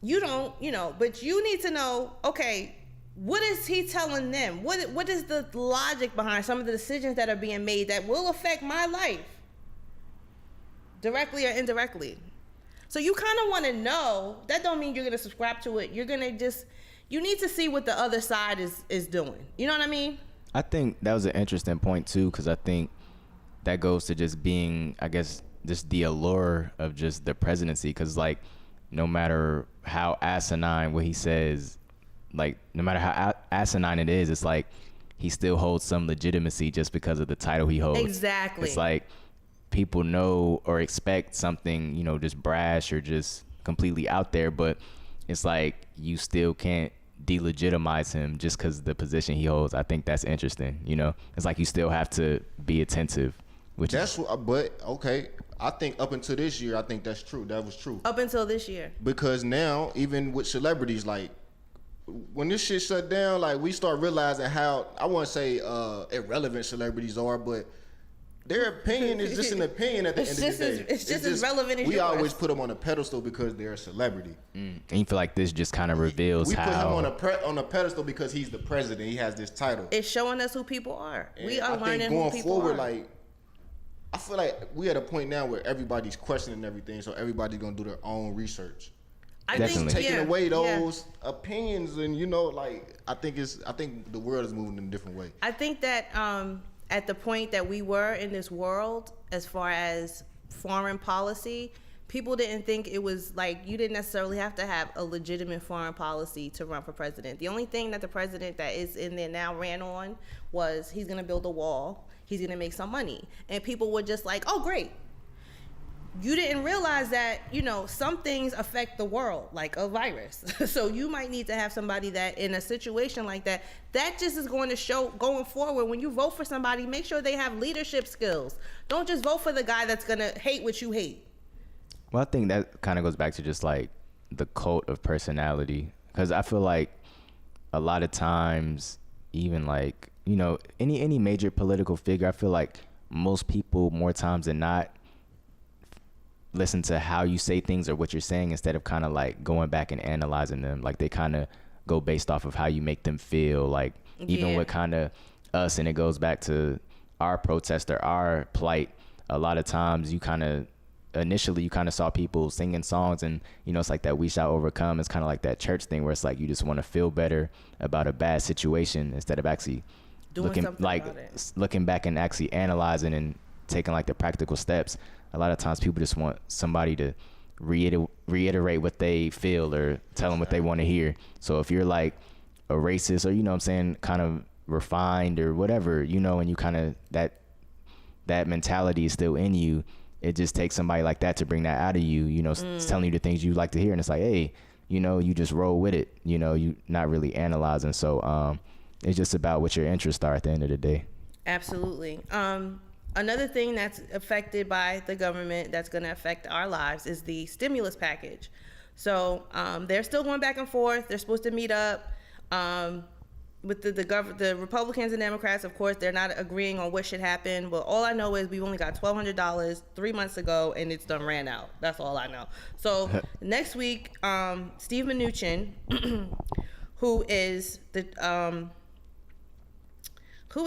You don't, but you need to know, okay, what is he telling them? What is the logic behind some of the decisions that are being made that will affect my life, directly or indirectly? So you kind of want to know. That don't mean you're going to subscribe to it. You're going to you need to see what the other side is doing. You know what I mean? I think that was an interesting point too, because I think that goes to just being, I guess, just the allure of just the presidency, because like, no matter how asinine what he says, like no matter how asinine it is, it's like he still holds some legitimacy just because of the title he holds. Exactly. It's like people know or expect something, just brash or just completely out there, but it's like you still can't delegitimize him just because of the position he holds. I think that's interesting. It's like you still have to be attentive. But okay. I think up until this year, I think that's true. That was true. Up until this year. Because now, even with celebrities, like, when this shit shut down, like, we start realizing how, I wouldn't say irrelevant celebrities are, but their opinion is just an opinion at the end of the day. It's just as relevant as yours. We always put them on a pedestal because they're a celebrity. And you feel like this just kind of reveals we put him on a pedestal because he's the president. He has this title. It's showing us who people are. And we are learning who people are. Going forward, like, I feel like we at a point now where everybody's questioning everything, so everybody's gonna do their own research. I think taking away those opinions, and I think the world is moving in a different way. I think that at the point that we were in this world, as far as foreign policy, people didn't think it was like, you didn't necessarily have to have a legitimate foreign policy to run for president. The only thing that the president that is in there now ran on was he's going to build a wall, he's going to make some money. And people were just like, oh, great. You didn't realize that, you know, some things affect the world, like a virus. So you might need to have somebody that in a situation like that, that just is going to show going forward. When you vote for somebody, make sure they have leadership skills. Don't just vote for the guy that's going to hate what you hate. Well, I think that kind of goes back to just like the cult of personality. Because I feel like a lot of times, even like, you know, any major political figure, I feel like most people more times than not listen to how you say things or what you're saying instead of kind of like going back and analyzing them. Like they kind of go based off of how you make them feel. Like even with kind of us, and it goes back to our protest or our plight. A lot of times you kind of initially saw people singing songs, and you know, it's like that "We Shall Overcome." It's kind of like that church thing where it's like you just want to feel better about a bad situation instead of actually looking back and actually analyzing and taking like the practical steps. A lot of times people just want somebody to reiterate what they feel or tell them what they want to hear. So if you're like a racist or, you know what I'm saying, kind of refined or whatever, you know, and you kind of that mentality is still in you, it just takes somebody like that to bring that out of you, you know, telling you the things you like to hear. And it's like, hey, you know, you just roll with it, you know, you not really analyzing. So it's just about what your interests are at the end of the day. Absolutely. Another thing that's affected by the government that's going to affect our lives is the stimulus package. So they're still going back and forth. They're supposed to meet up with the Republicans and Democrats. Of course, they're not agreeing on what should happen. But all I know is we've only got $1,200 3 months ago, and it's done ran out. That's all I know. So next week, Steve Mnuchin, who is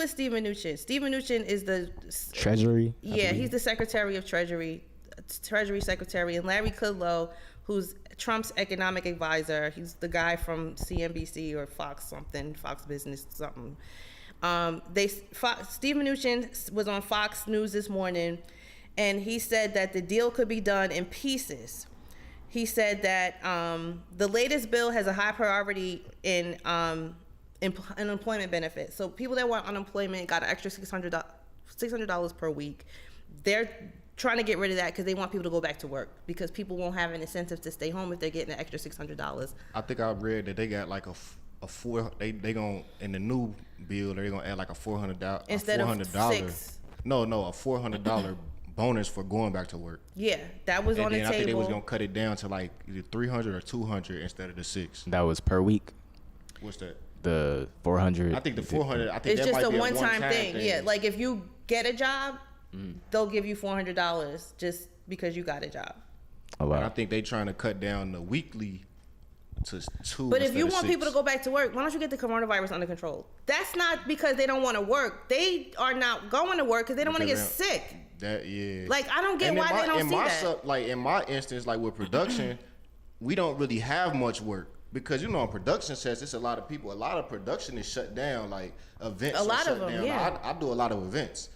Steve Mnuchin? Steve Mnuchin is the Treasury. Yeah, he's the Secretary of Treasury Secretary, and Larry Kudlow, who's Trump's economic advisor. He's the guy from CNBC or Fox Business something. Steve Mnuchin was on Fox News this morning, and he said that the deal could be done in pieces. He said that the latest bill has a high priority in unemployment benefits. So people that want unemployment got an extra $600 per week. They're trying to get rid of that because they want people to go back to work, because people won't have an incentive to stay home if they're getting an extra $600. I think I read that they got like they gonna, in the new bill, they're gonna add like a $400 instead of $600. No, a $400 bonus for going back to work. Yeah, that was on the table. I think they was gonna cut it down to like either $300 or $200 instead of the $600. That was per week. What's that? The 400. I think the 400. I think it's that just might be a one-time thing. Yeah, like if you get a job, they'll give you $400 just because you got a job. Oh, wow. And I think they trying to cut down the weekly to 2. But if you want people to go back to work, why don't you get the coronavirus under control? That's not because they don't want to work. They are not going to work because they don't want to get sick. Like, I don't get why they don't see that. Like in my instance, like with production, we don't really have much work. Because, you know, on production sets, it's a lot of people. A lot of production is shut down, like events. A lot of them, down. yeah. I do a lot of events.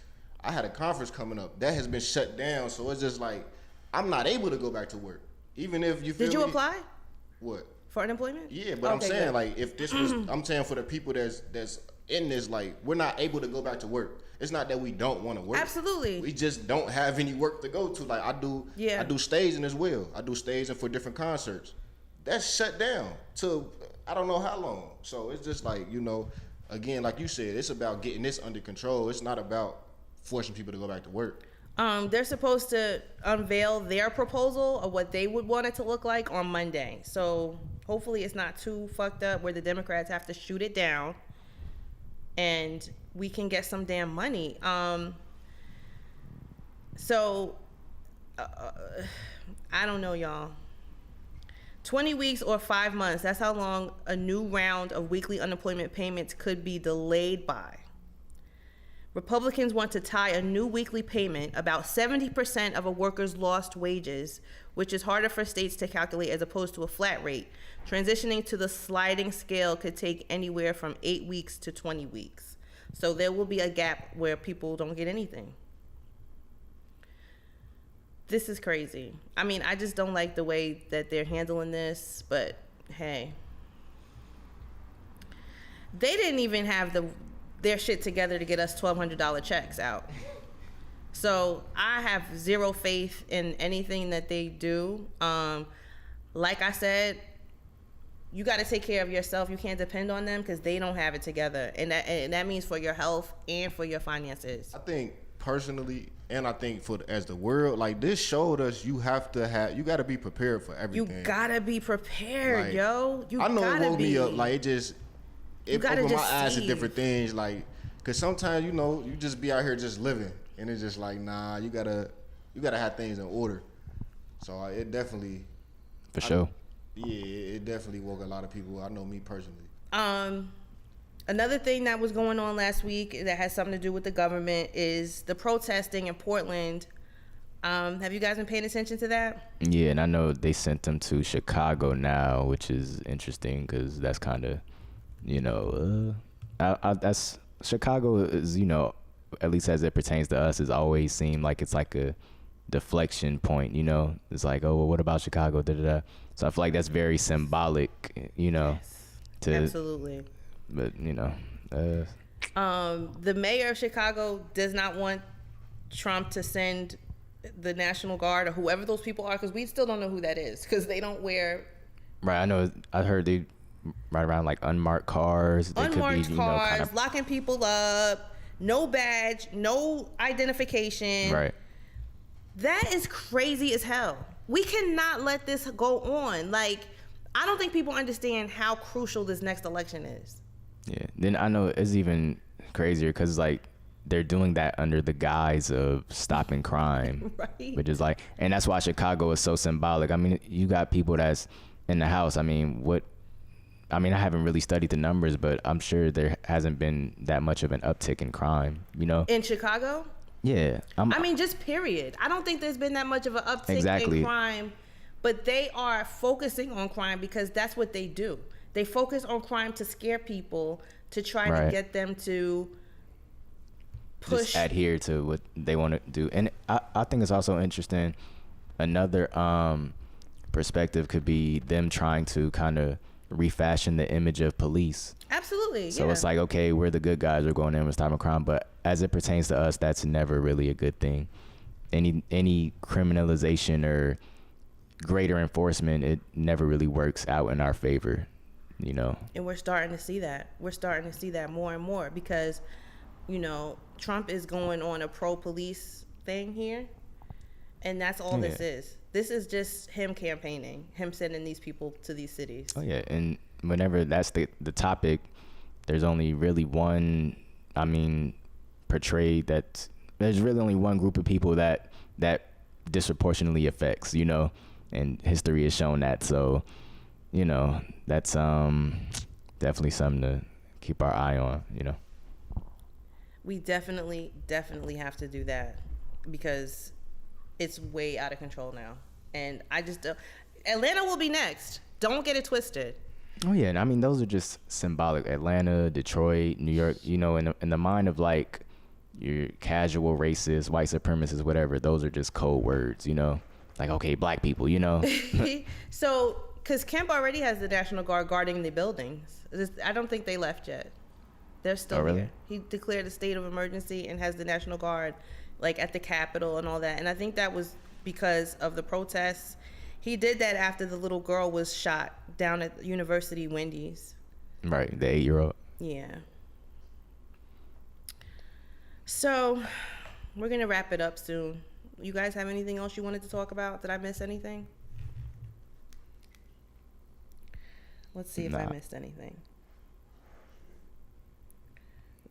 I had a conference coming up that has been shut down, so it's just like I'm not able to go back to work, even if you. Did you apply? What? For unemployment? Yeah, but I'm saying like if this was, I'm saying for the people that's in this, like we're not able to go back to work. It's not that we don't want to work. Absolutely. We just don't have any work to go to. Like I do staging as well. I do staging for different concerts. That's shut down to I don't know how long. So it's just like, you know, again, like you said, it's about getting this under control. It's not about forcing people to go back to work. They're supposed to unveil their proposal of what they would want it to look like on Monday. So hopefully it's not too fucked up where the Democrats have to shoot it down and we can get some damn money. I don't know, y'all. 20 weeks or 5 months, that's how long a new round of weekly unemployment payments could be delayed by. Republicans want to tie a new weekly payment, about 70% of a worker's lost wages, which is harder for states to calculate as opposed to a flat rate. Transitioning to the sliding scale could take anywhere from 8 weeks to 20 weeks. So there will be a gap where people don't get anything. this is crazy. I mean, I just don't like the way that they're handling this, but hey. They didn't even have their shit together to get us $1,200 checks out. So I have zero faith in anything that they do. Like I said, you got to take care of yourself. You can't depend on them because they don't have it together. And that means for your health and for your finances. I think personally, and I think as the world, like this showed us you got to be prepared for everything. You got to be prepared, like, yo. I know it woke me up. Like it opened my eyes to different things. Like, cause sometimes, you know, you just be out here just living. And it's just like, nah, you gotta have things in order. So it definitely, for sure. It definitely woke a lot of people. I know me personally. Another thing that was going on last week that has something to do with the government is the protesting in Portland. Have you guys been paying attention to that? Yeah, and I know they sent them to Chicago now, which is interesting because that's kind of, you know, that's Chicago is, you know, at least as it pertains to us, has always seemed like it's like a deflection point, you know. It's like, oh, well, what about Chicago? Da-da-da. So I feel like that's very symbolic, you know. Yes, absolutely. But, you know. The mayor of Chicago does not want Trump to send the National Guard or whoever those people are, because we still don't know who that is, because they don't wear... Right, I know. I heard they ride around like unmarked cars. Unmarked cars, kind of locking people up. No badge, no identification. Right. That is crazy as hell. We cannot let this go on. Like, I don't think people understand how crucial this next election is. Yeah. Then I know it's even crazier because, like, they're doing that under the guise of stopping crime. Right. Which is like, and that's why Chicago is so symbolic. I mean, you got people that's in the house. I mean, I haven't really studied the numbers, but I'm sure there hasn't been that much of an uptick in crime, you know? In Chicago? Yeah. Just period. I don't think there's been that much of an uptick in crime, but they are focusing on crime because that's what they do. They focus on crime to scare people, to try to get them to push. Just adhere to what they want to do. And I think it's also interesting. Another perspective could be them trying to kind of refashion the image of police. Absolutely. So it's like, okay, we're the good guys, we're going in with stopping crime, but as it pertains to us, that's never really a good thing. Any criminalization or greater enforcement, it never really works out in our favor, you know. And we're starting to see that. We're starting to see that more and more because, you know, Trump is going on a pro-police thing here, and that's all this is. This is just him campaigning, him sending these people to these cities. Oh, yeah. And whenever that's the topic, there's only really one, portrayed that there's really only one group of people that disproportionately affects, you know, and history has shown that. So, you know, that's definitely something to keep our eye on, you know. We definitely have to do that because it's way out of control now. And I just don't. Atlanta will be next. Don't get it twisted. Oh, yeah. And I mean, those are just symbolic. Atlanta, Detroit, New York, you know, in the mind of like your casual racist, white supremacists, whatever, those are just code words, you know? Like, okay, black people, you know? So, because Kemp already has the National Guard guarding the buildings. I don't think they left yet. They're still here. He declared a state of emergency and has the National Guard like at the Capitol and all that. And I think that was because of the protests. He did that after the little girl was shot down at University Wendy's. Right, the 8-year-old. Yeah. So, we're going to wrap it up soon. You guys have anything else you wanted to talk about? Did I miss anything? Let's see if I missed anything.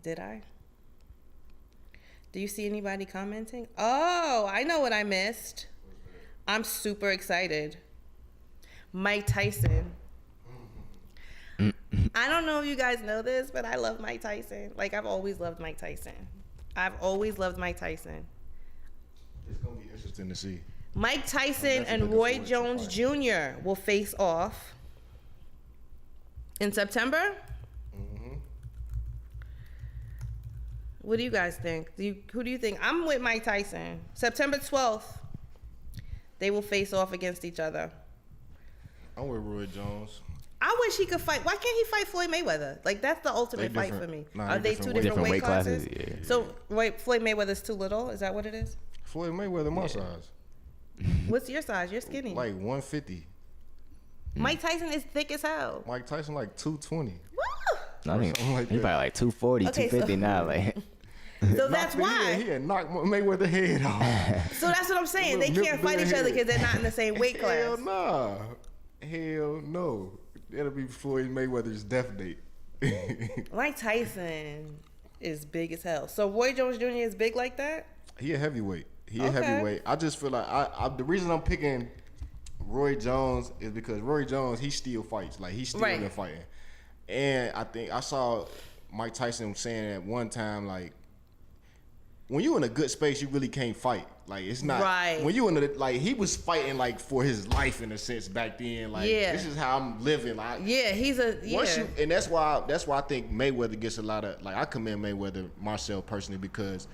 Did I? Do you see anybody commenting? Oh, I know what I missed. I'm super excited. Mike Tyson. I don't know if you guys know this, but I love Mike Tyson. Like, I've always loved Mike Tyson. It's going to be interesting to see. Mike Tyson and Roy Jones Jr. will face off in September. What do you guys think? Who do you think? I'm with Mike Tyson. September 12th. They will face off against each other. I'm with Roy Jones. I wish he could fight. Why can't he fight Floyd Mayweather? Like, that's the ultimate fight for me. Nah, are they two different weight classes? Yeah. So Floyd Mayweather's too little? Is that what it is? Floyd Mayweather my size. What's your size? You're skinny. Like 150. Mike Tyson is thick as hell. Mike Tyson like 220. I think like he probably like 240, Okay, 250 now. Like, So that's why. He had knocked Mayweather head off. So that's what I'm saying. They can't fight each other because they're not in the same weight class. Hell nah. Hell no. That'll be Floyd Mayweather's death date. Mike Tyson is big as hell. So Roy Jones Jr. is big like that? He a heavyweight. Heavyweight. I just feel like the reason I'm picking Roy Jones is because Roy Jones, he still fights. Like, he's still been fighting. And I think I saw Mike Tyson saying at one time, like, when you in a good space, you really can't fight. Like, it's not when you in the, like, he was fighting like for his life in a sense back then. Like, this is how I'm living. Like, he's a and that's why I think Mayweather gets a lot of, like, I commend Mayweather myself personally because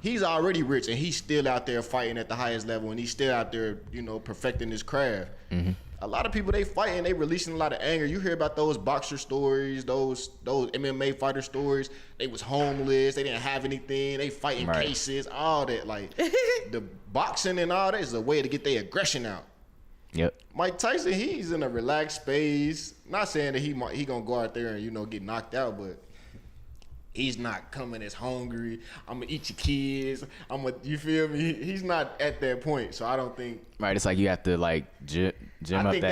he's already rich and he's still out there fighting at the highest level and he's still out there, you know, perfecting his craft. Mm-hmm. A lot of people, they fighting, they releasing a lot of anger. You hear about those boxer stories, those MMA fighter stories. They was homeless, they didn't have anything, they fighting cases, all that. Like, the boxing and all that is a way to get their aggression out. Yep. Mike Tyson, he's in a relaxed space. Not saying that he gonna go out there and, you know, get knocked out, but he's not coming as hungry. I'm gonna eat your kids. You feel me? He's not at that point, so I don't think. Right, it's like you have to like gym up. I think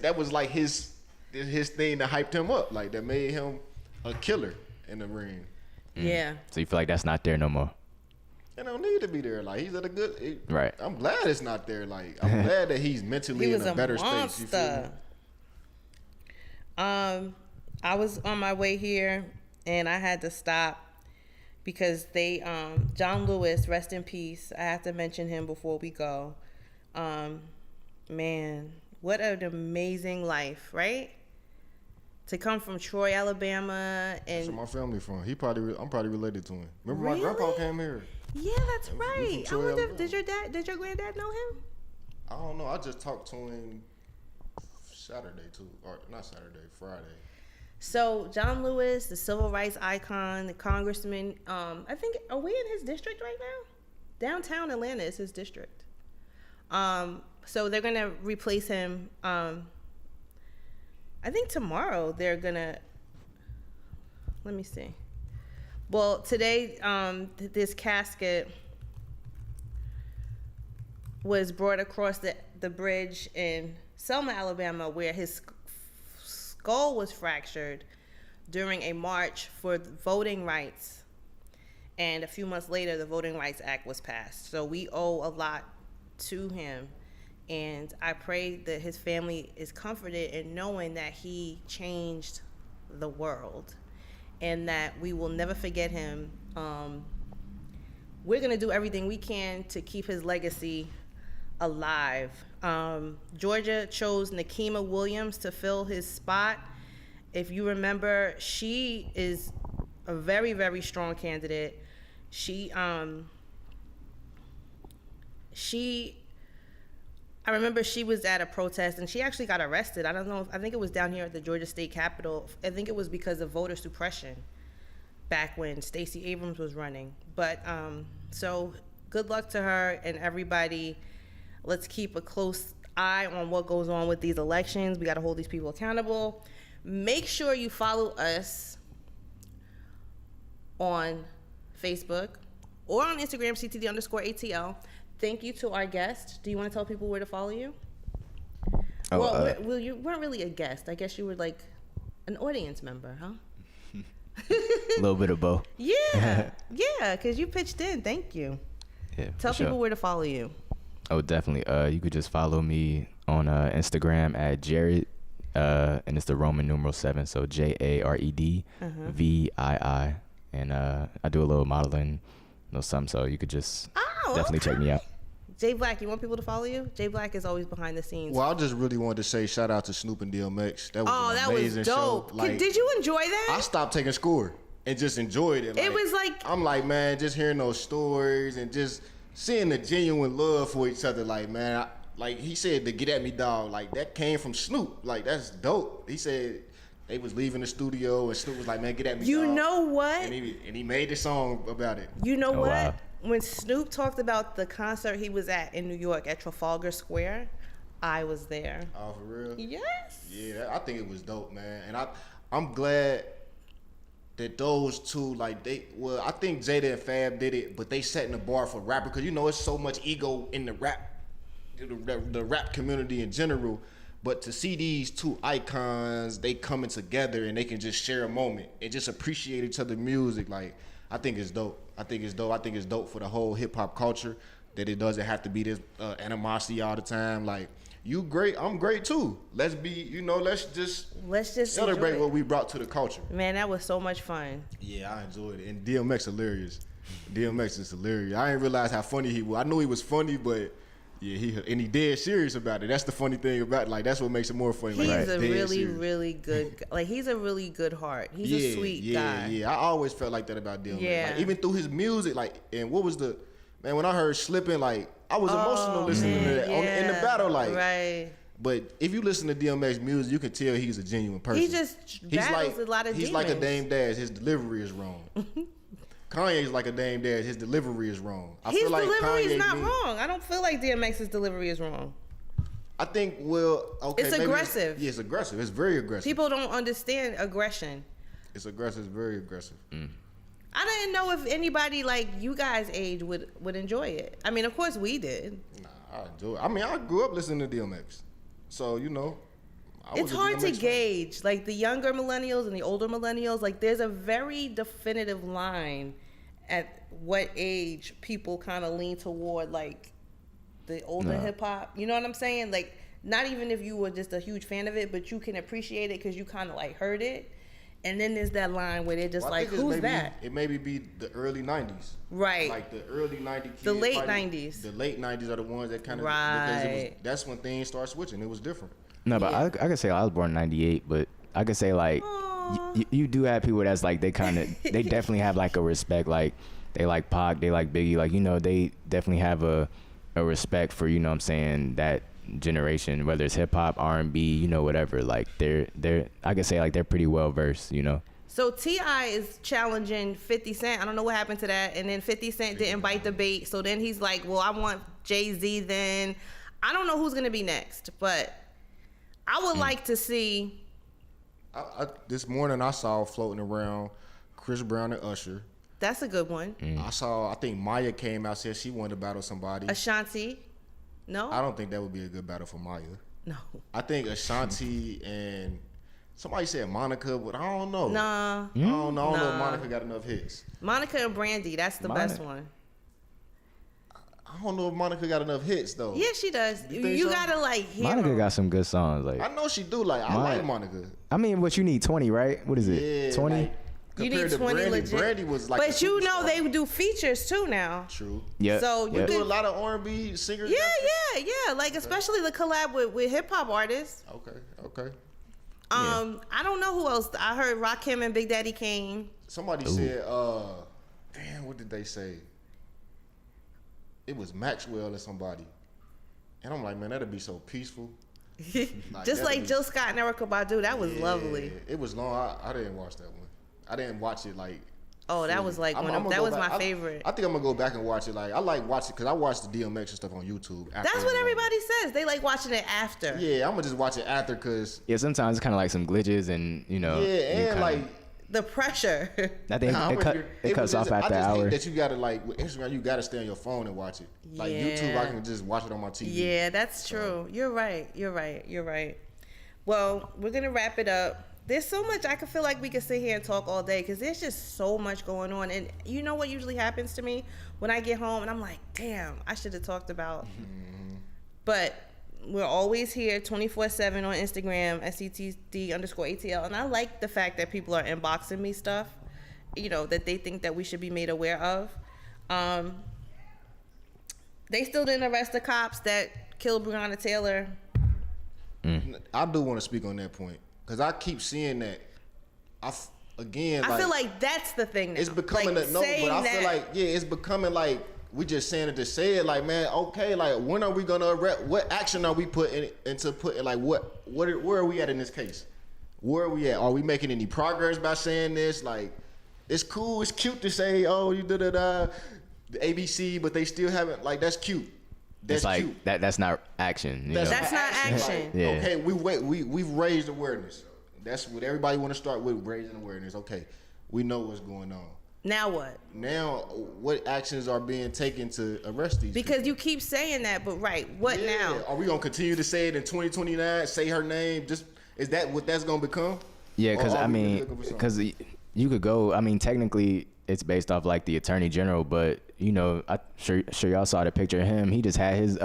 that was like his thing that hyped him up, like that made him a killer in the ring. Yeah. So you feel like that's not there no more? It don't need to be there. Like, he's at a good. Right. I'm glad it's not there. Like, I'm glad that he's mentally in a better space. You feel me? I was on my way here. And I had to stop because they, John Lewis, rest in peace. I have to mention him before we go. Man, what an amazing life, right? To come from Troy, Alabama, and that's where my family from. I'm probably related to him. Remember really? my grandpa came here. Yeah, that's right. I wonder, did your granddad know him? I don't know. I just talked to him Saturday too, or not Saturday, Friday. So John Lewis, the civil rights icon, the congressman, I think, are we in his district right now? Downtown Atlanta is his district. So they're gonna replace him. I think tomorrow they're gonna. Let me see. Well, today this casket was brought across the bridge in Selma, Alabama, where his skull was fractured during a march for voting rights. And a few months later, the Voting Rights Act was passed. So we owe a lot to him. And I pray that his family is comforted in knowing that he changed the world and that we will never forget him. We're going to do everything we can to keep his legacy alive. Georgia chose Nikema Williams to fill his spot. If you remember, she is a very, very strong candidate. I remember she was at a protest and she actually got arrested. I don't know. I think it was down here at the Georgia State Capitol. I think it was because of voter suppression back when Stacey Abrams was running. But so good luck to her and everybody. Let's keep a close eye on what goes on with these elections. We got to hold these people accountable. Make sure you follow us on Facebook or on Instagram, CTD_ATL. Thank you to our guest. Do you want to tell people where to follow you? You weren't really a guest. I guess you were like an audience member, huh? A little bit of both. Yeah, because you pitched in. Thank you. Yeah, tell people where to follow you. Oh, definitely. You could just follow me on Instagram at Jared, and it's the Roman numeral 7, so JARED VII, and I do a little modeling, something. So you could just definitely check me out. Jay Black, you want people to follow you? Jay Black is always behind the scenes. Well, I just really wanted to say shout out to Snoop and DMX. That was an amazing dope. Show. Like, did you enjoy that? I stopped taking score and just enjoyed it. It was like, I'm like, man, just hearing those stories and just seeing the genuine love for each other. Like, man, Like he said, the "Get at Me, dog." Like that came from Snoop. Like that's dope. He said they was leaving the studio and Snoop was like, "Man, get at me, dog." You know what? And he made the song about it. You know what? Wow. When Snoop talked about the concert he was at in New York at Trafalgar Square, I was there. Oh, for real? Yes. Yeah, I think it was dope, man. And I'm glad that those two, like I think Jada and Fab did it, but they setting the bar for rapper because it's so much ego in the rap community in general. But to see these two icons, they coming together and they can just share a moment and just appreciate each other's music, like I think it's dope. I think it's dope for the whole hip hop culture that it doesn't have to be this animosity all the time. Like, you great, I'm great too. Let's just celebrate what we brought to the culture. Man, that was so much fun. Yeah, I enjoyed it. And DMX hilarious. DMX is hilarious. I didn't realize how funny he was. I knew he was funny, but yeah, he dead serious about it. That's the funny thing about it. Like, that's what makes it more funny. He's like, a really good, like, he's a really good heart. He's a sweet guy. Yeah, I always felt like that about DMX. Yeah. Like, even through his music, like, and what was when I heard Slippin', like, I was emotional listening to that in the battle, like. Right. But if you listen to DMX music, you can tell he's a genuine person. He just battles a lot of He's demons. like a Dame Dash. His delivery is wrong. Kanye's like a Dame Dash. His delivery is wrong. His delivery is not wrong. I don't feel like DMX's delivery is wrong. I think, it's aggressive. It's aggressive. It's very aggressive. People don't understand aggression. It's aggressive. It's very aggressive. I didn't know if anybody like you guys' age would enjoy it. I mean, of course we did. Nah, I enjoy it. I mean, I grew up listening to DMX. So, it's hard to gauge, like the younger millennials and the older millennials. Like, there's a very definitive line at what age people kind of lean toward, like the older hip hop. You know what I'm saying? Like, not even if you were just a huge fan of it, but you can appreciate it because you kind of like heard it. And then there's that line where they're just like, who's that? It maybe be the early 90s. Right. Like the early 90s kids. The late 90s. The late 90s are the ones that kind of, right. Because that's when things start switching. It was different. No, but I could say I was born in 98, but I could say like, you do have people that's like, they definitely have like a respect. Like, they like Pac, they like Biggie. Like, they definitely have a respect for, what I'm saying, that generation, whether it's hip hop, R&B, whatever. Like, they're I could say like they're pretty well versed, So T.I. is challenging 50 Cent. I don't know what happened to that. And then 50 Cent didn't bite the bait. So then he's like, well, I want Jay-Z then. I don't know who's going to be next, but I would like to see. This morning I saw floating around Chris Brown and Usher. That's a good one. I think Maya came out, said she wanted to battle somebody. Ashanti. No? I don't think that would be a good battle for Maya. No. I think Ashanti and somebody said Monica, but I don't know. Nah. I don't know if Monica got enough hits. Monica and Brandy, that's the best one. I don't know if Monica got enough hits though. Yeah, she does. You gotta like hear Monica her. got some good songs. Like, I know she do. Like, I like Monica. I mean, what you need 20, right? What is it? 20? Like, you need 20 legit. Brandy was like, but they do features too now. True. Yeah. So you do a lot of R&B singers. Yeah. Like, especially the collab with hip hop artists. Okay. I don't know who else. I heard Rakim and Big Daddy Kane. Somebody said, damn, what did they say? It was Maxwell or somebody. And I'm like, man, that'd be so peaceful. Just like Jill Scott and Erykah Badu. That was lovely. It was long. I didn't watch that one. I didn't watch it like. Oh, that was like that was my favorite. I think I'm gonna go back and watch it. Like, I like watching because I watch the DMX and stuff on YouTube. That's what everybody says. They like watching it after. Yeah, I'm gonna just watch it after because. Yeah, sometimes it's kind of like some glitches and Yeah, and like the pressure. I think it cuts off after an hour. That you gotta like with Instagram, you gotta stay on your phone and watch it. Like YouTube, I can just watch it on my TV. Yeah, that's true. You're right. Well, we're gonna wrap it up. There's so much I could feel like we could sit here and talk all day because there's just so much going on. And you know what usually happens to me when I get home and I'm like, damn, I should have talked about. But we're always here 24/7 on Instagram, SETD_ATL. And I like the fact that people are inboxing me stuff, that they think that we should be made aware of. They still didn't arrest the cops that killed Breonna Taylor. I do want to speak on that point. Because I keep seeing that. I feel like that's the thing now. It's becoming like, but I feel like, it's becoming like we just saying it to say it. Like, man, okay, like, when are we gonna arrest? What action are we putting into putting? Like, where are we at in this case? Where are we at? Are we making any progress by saying this? Like, it's cool, it's cute to say, oh, you the ABC, but they still haven't. Like, that's cute. That's like cute. That's not action. That's not action. Like, yeah. Okay, we've raised awareness. That's what everybody want to start with, raising awareness. Okay, we know what's going on. Now what? Now, what actions are being taken to arrest these Because people? you keep saying that, but what now? Are we going to continue to say it in 2029, say her name? Is that what that's going to become? Yeah, because, I mean, because you could go, I mean, technically, it's based off, like, the attorney general, but, you know, I'm sure y'all saw the picture of him. He just had his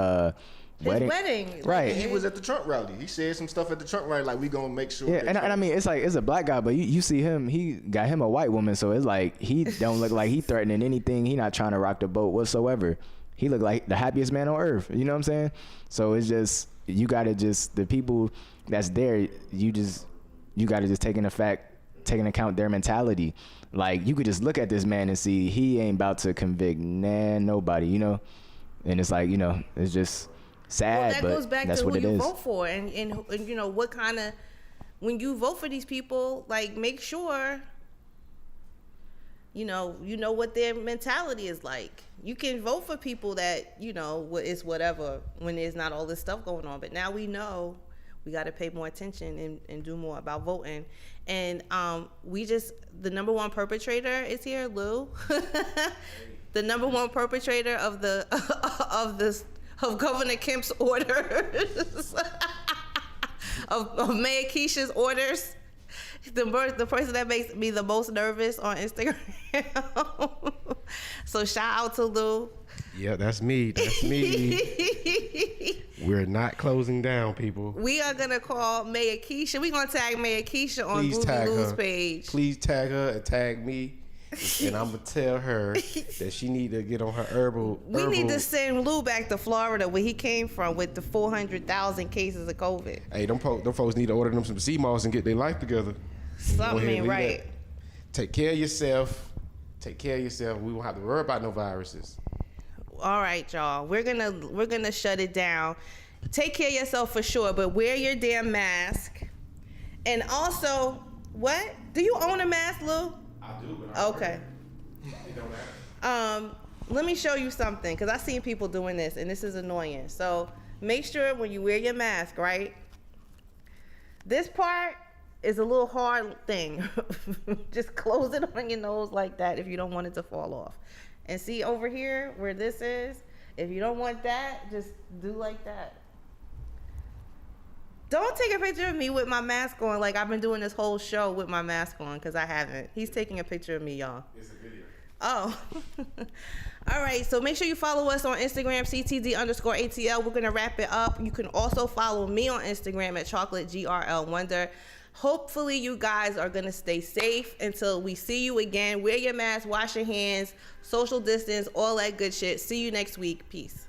wedding. Right. He was at the Trump rally. He said some stuff at the Trump rally, like, we gonna make sure. Yeah, and I mean, it's like, it's a black guy, but you see him, he got him a white woman, so it's like, he don't look like he threatening anything. He not trying to rock the boat whatsoever. He look like the happiest man on earth. You know what I'm saying? So it's just, you gotta just, the people that's there, you gotta just take into account their mentality. Like, you could just look at this man and see he ain't about to convict nobody, you know? And it's like, you know, it's just sad, that but goes back that's to what who it you is. vote for, and you know what kind of, when you vote for these people, like, make sure you know what their mentality is like. You can vote for people that, you know, it's whatever when there's not all this stuff going on, but now we know we got to pay more attention and do more about voting. And the number one perpetrator is here, Lou. The number one perpetrator of Governor Kemp's orders, of Mayor Keisha's orders, the person that makes me the most nervous on Instagram. So shout out to Lou. Yeah, that's me. We're not closing down, people. We are gonna call Mayor Keisha. We're gonna tag Mayor Keisha on Groovy Lou's page. Please tag her and tag me. And I'm gonna tell her that she need to get on her herbal. We need to send Lou back to Florida where he came from with the 400,000 cases of COVID. Hey, them folks need to order them some sea moss and get their life together. Something ain't right. That. Take care of yourself. We won't have to worry about no viruses. All right, y'all. We're gonna shut it down. Take care of yourself for sure, but wear your damn mask. And also, what? Do you own a mask, Lou? I do, but okay. It don't matter. Let me show you something, because I've seen people doing this, and this is annoying. So make sure when you wear your mask, right? This part is a little hard thing. Just close it on your nose like that if you don't want it to fall off. And see over here where this is, if you don't want that, just do like that. Don't take a picture of me with my mask on like I've been doing this whole show with my mask on, because I haven't. He's taking a picture of me, y'all. It's a video. Oh. All right, so make sure you follow us on Instagram, CTD_ATL. We're going to wrap it up. You can also follow me on Instagram at ChocolateGRLWonder. Hopefully you guys are going to stay safe until we see you again. Wear your mask, wash your hands, social distance, all that good shit. See you next week. Peace.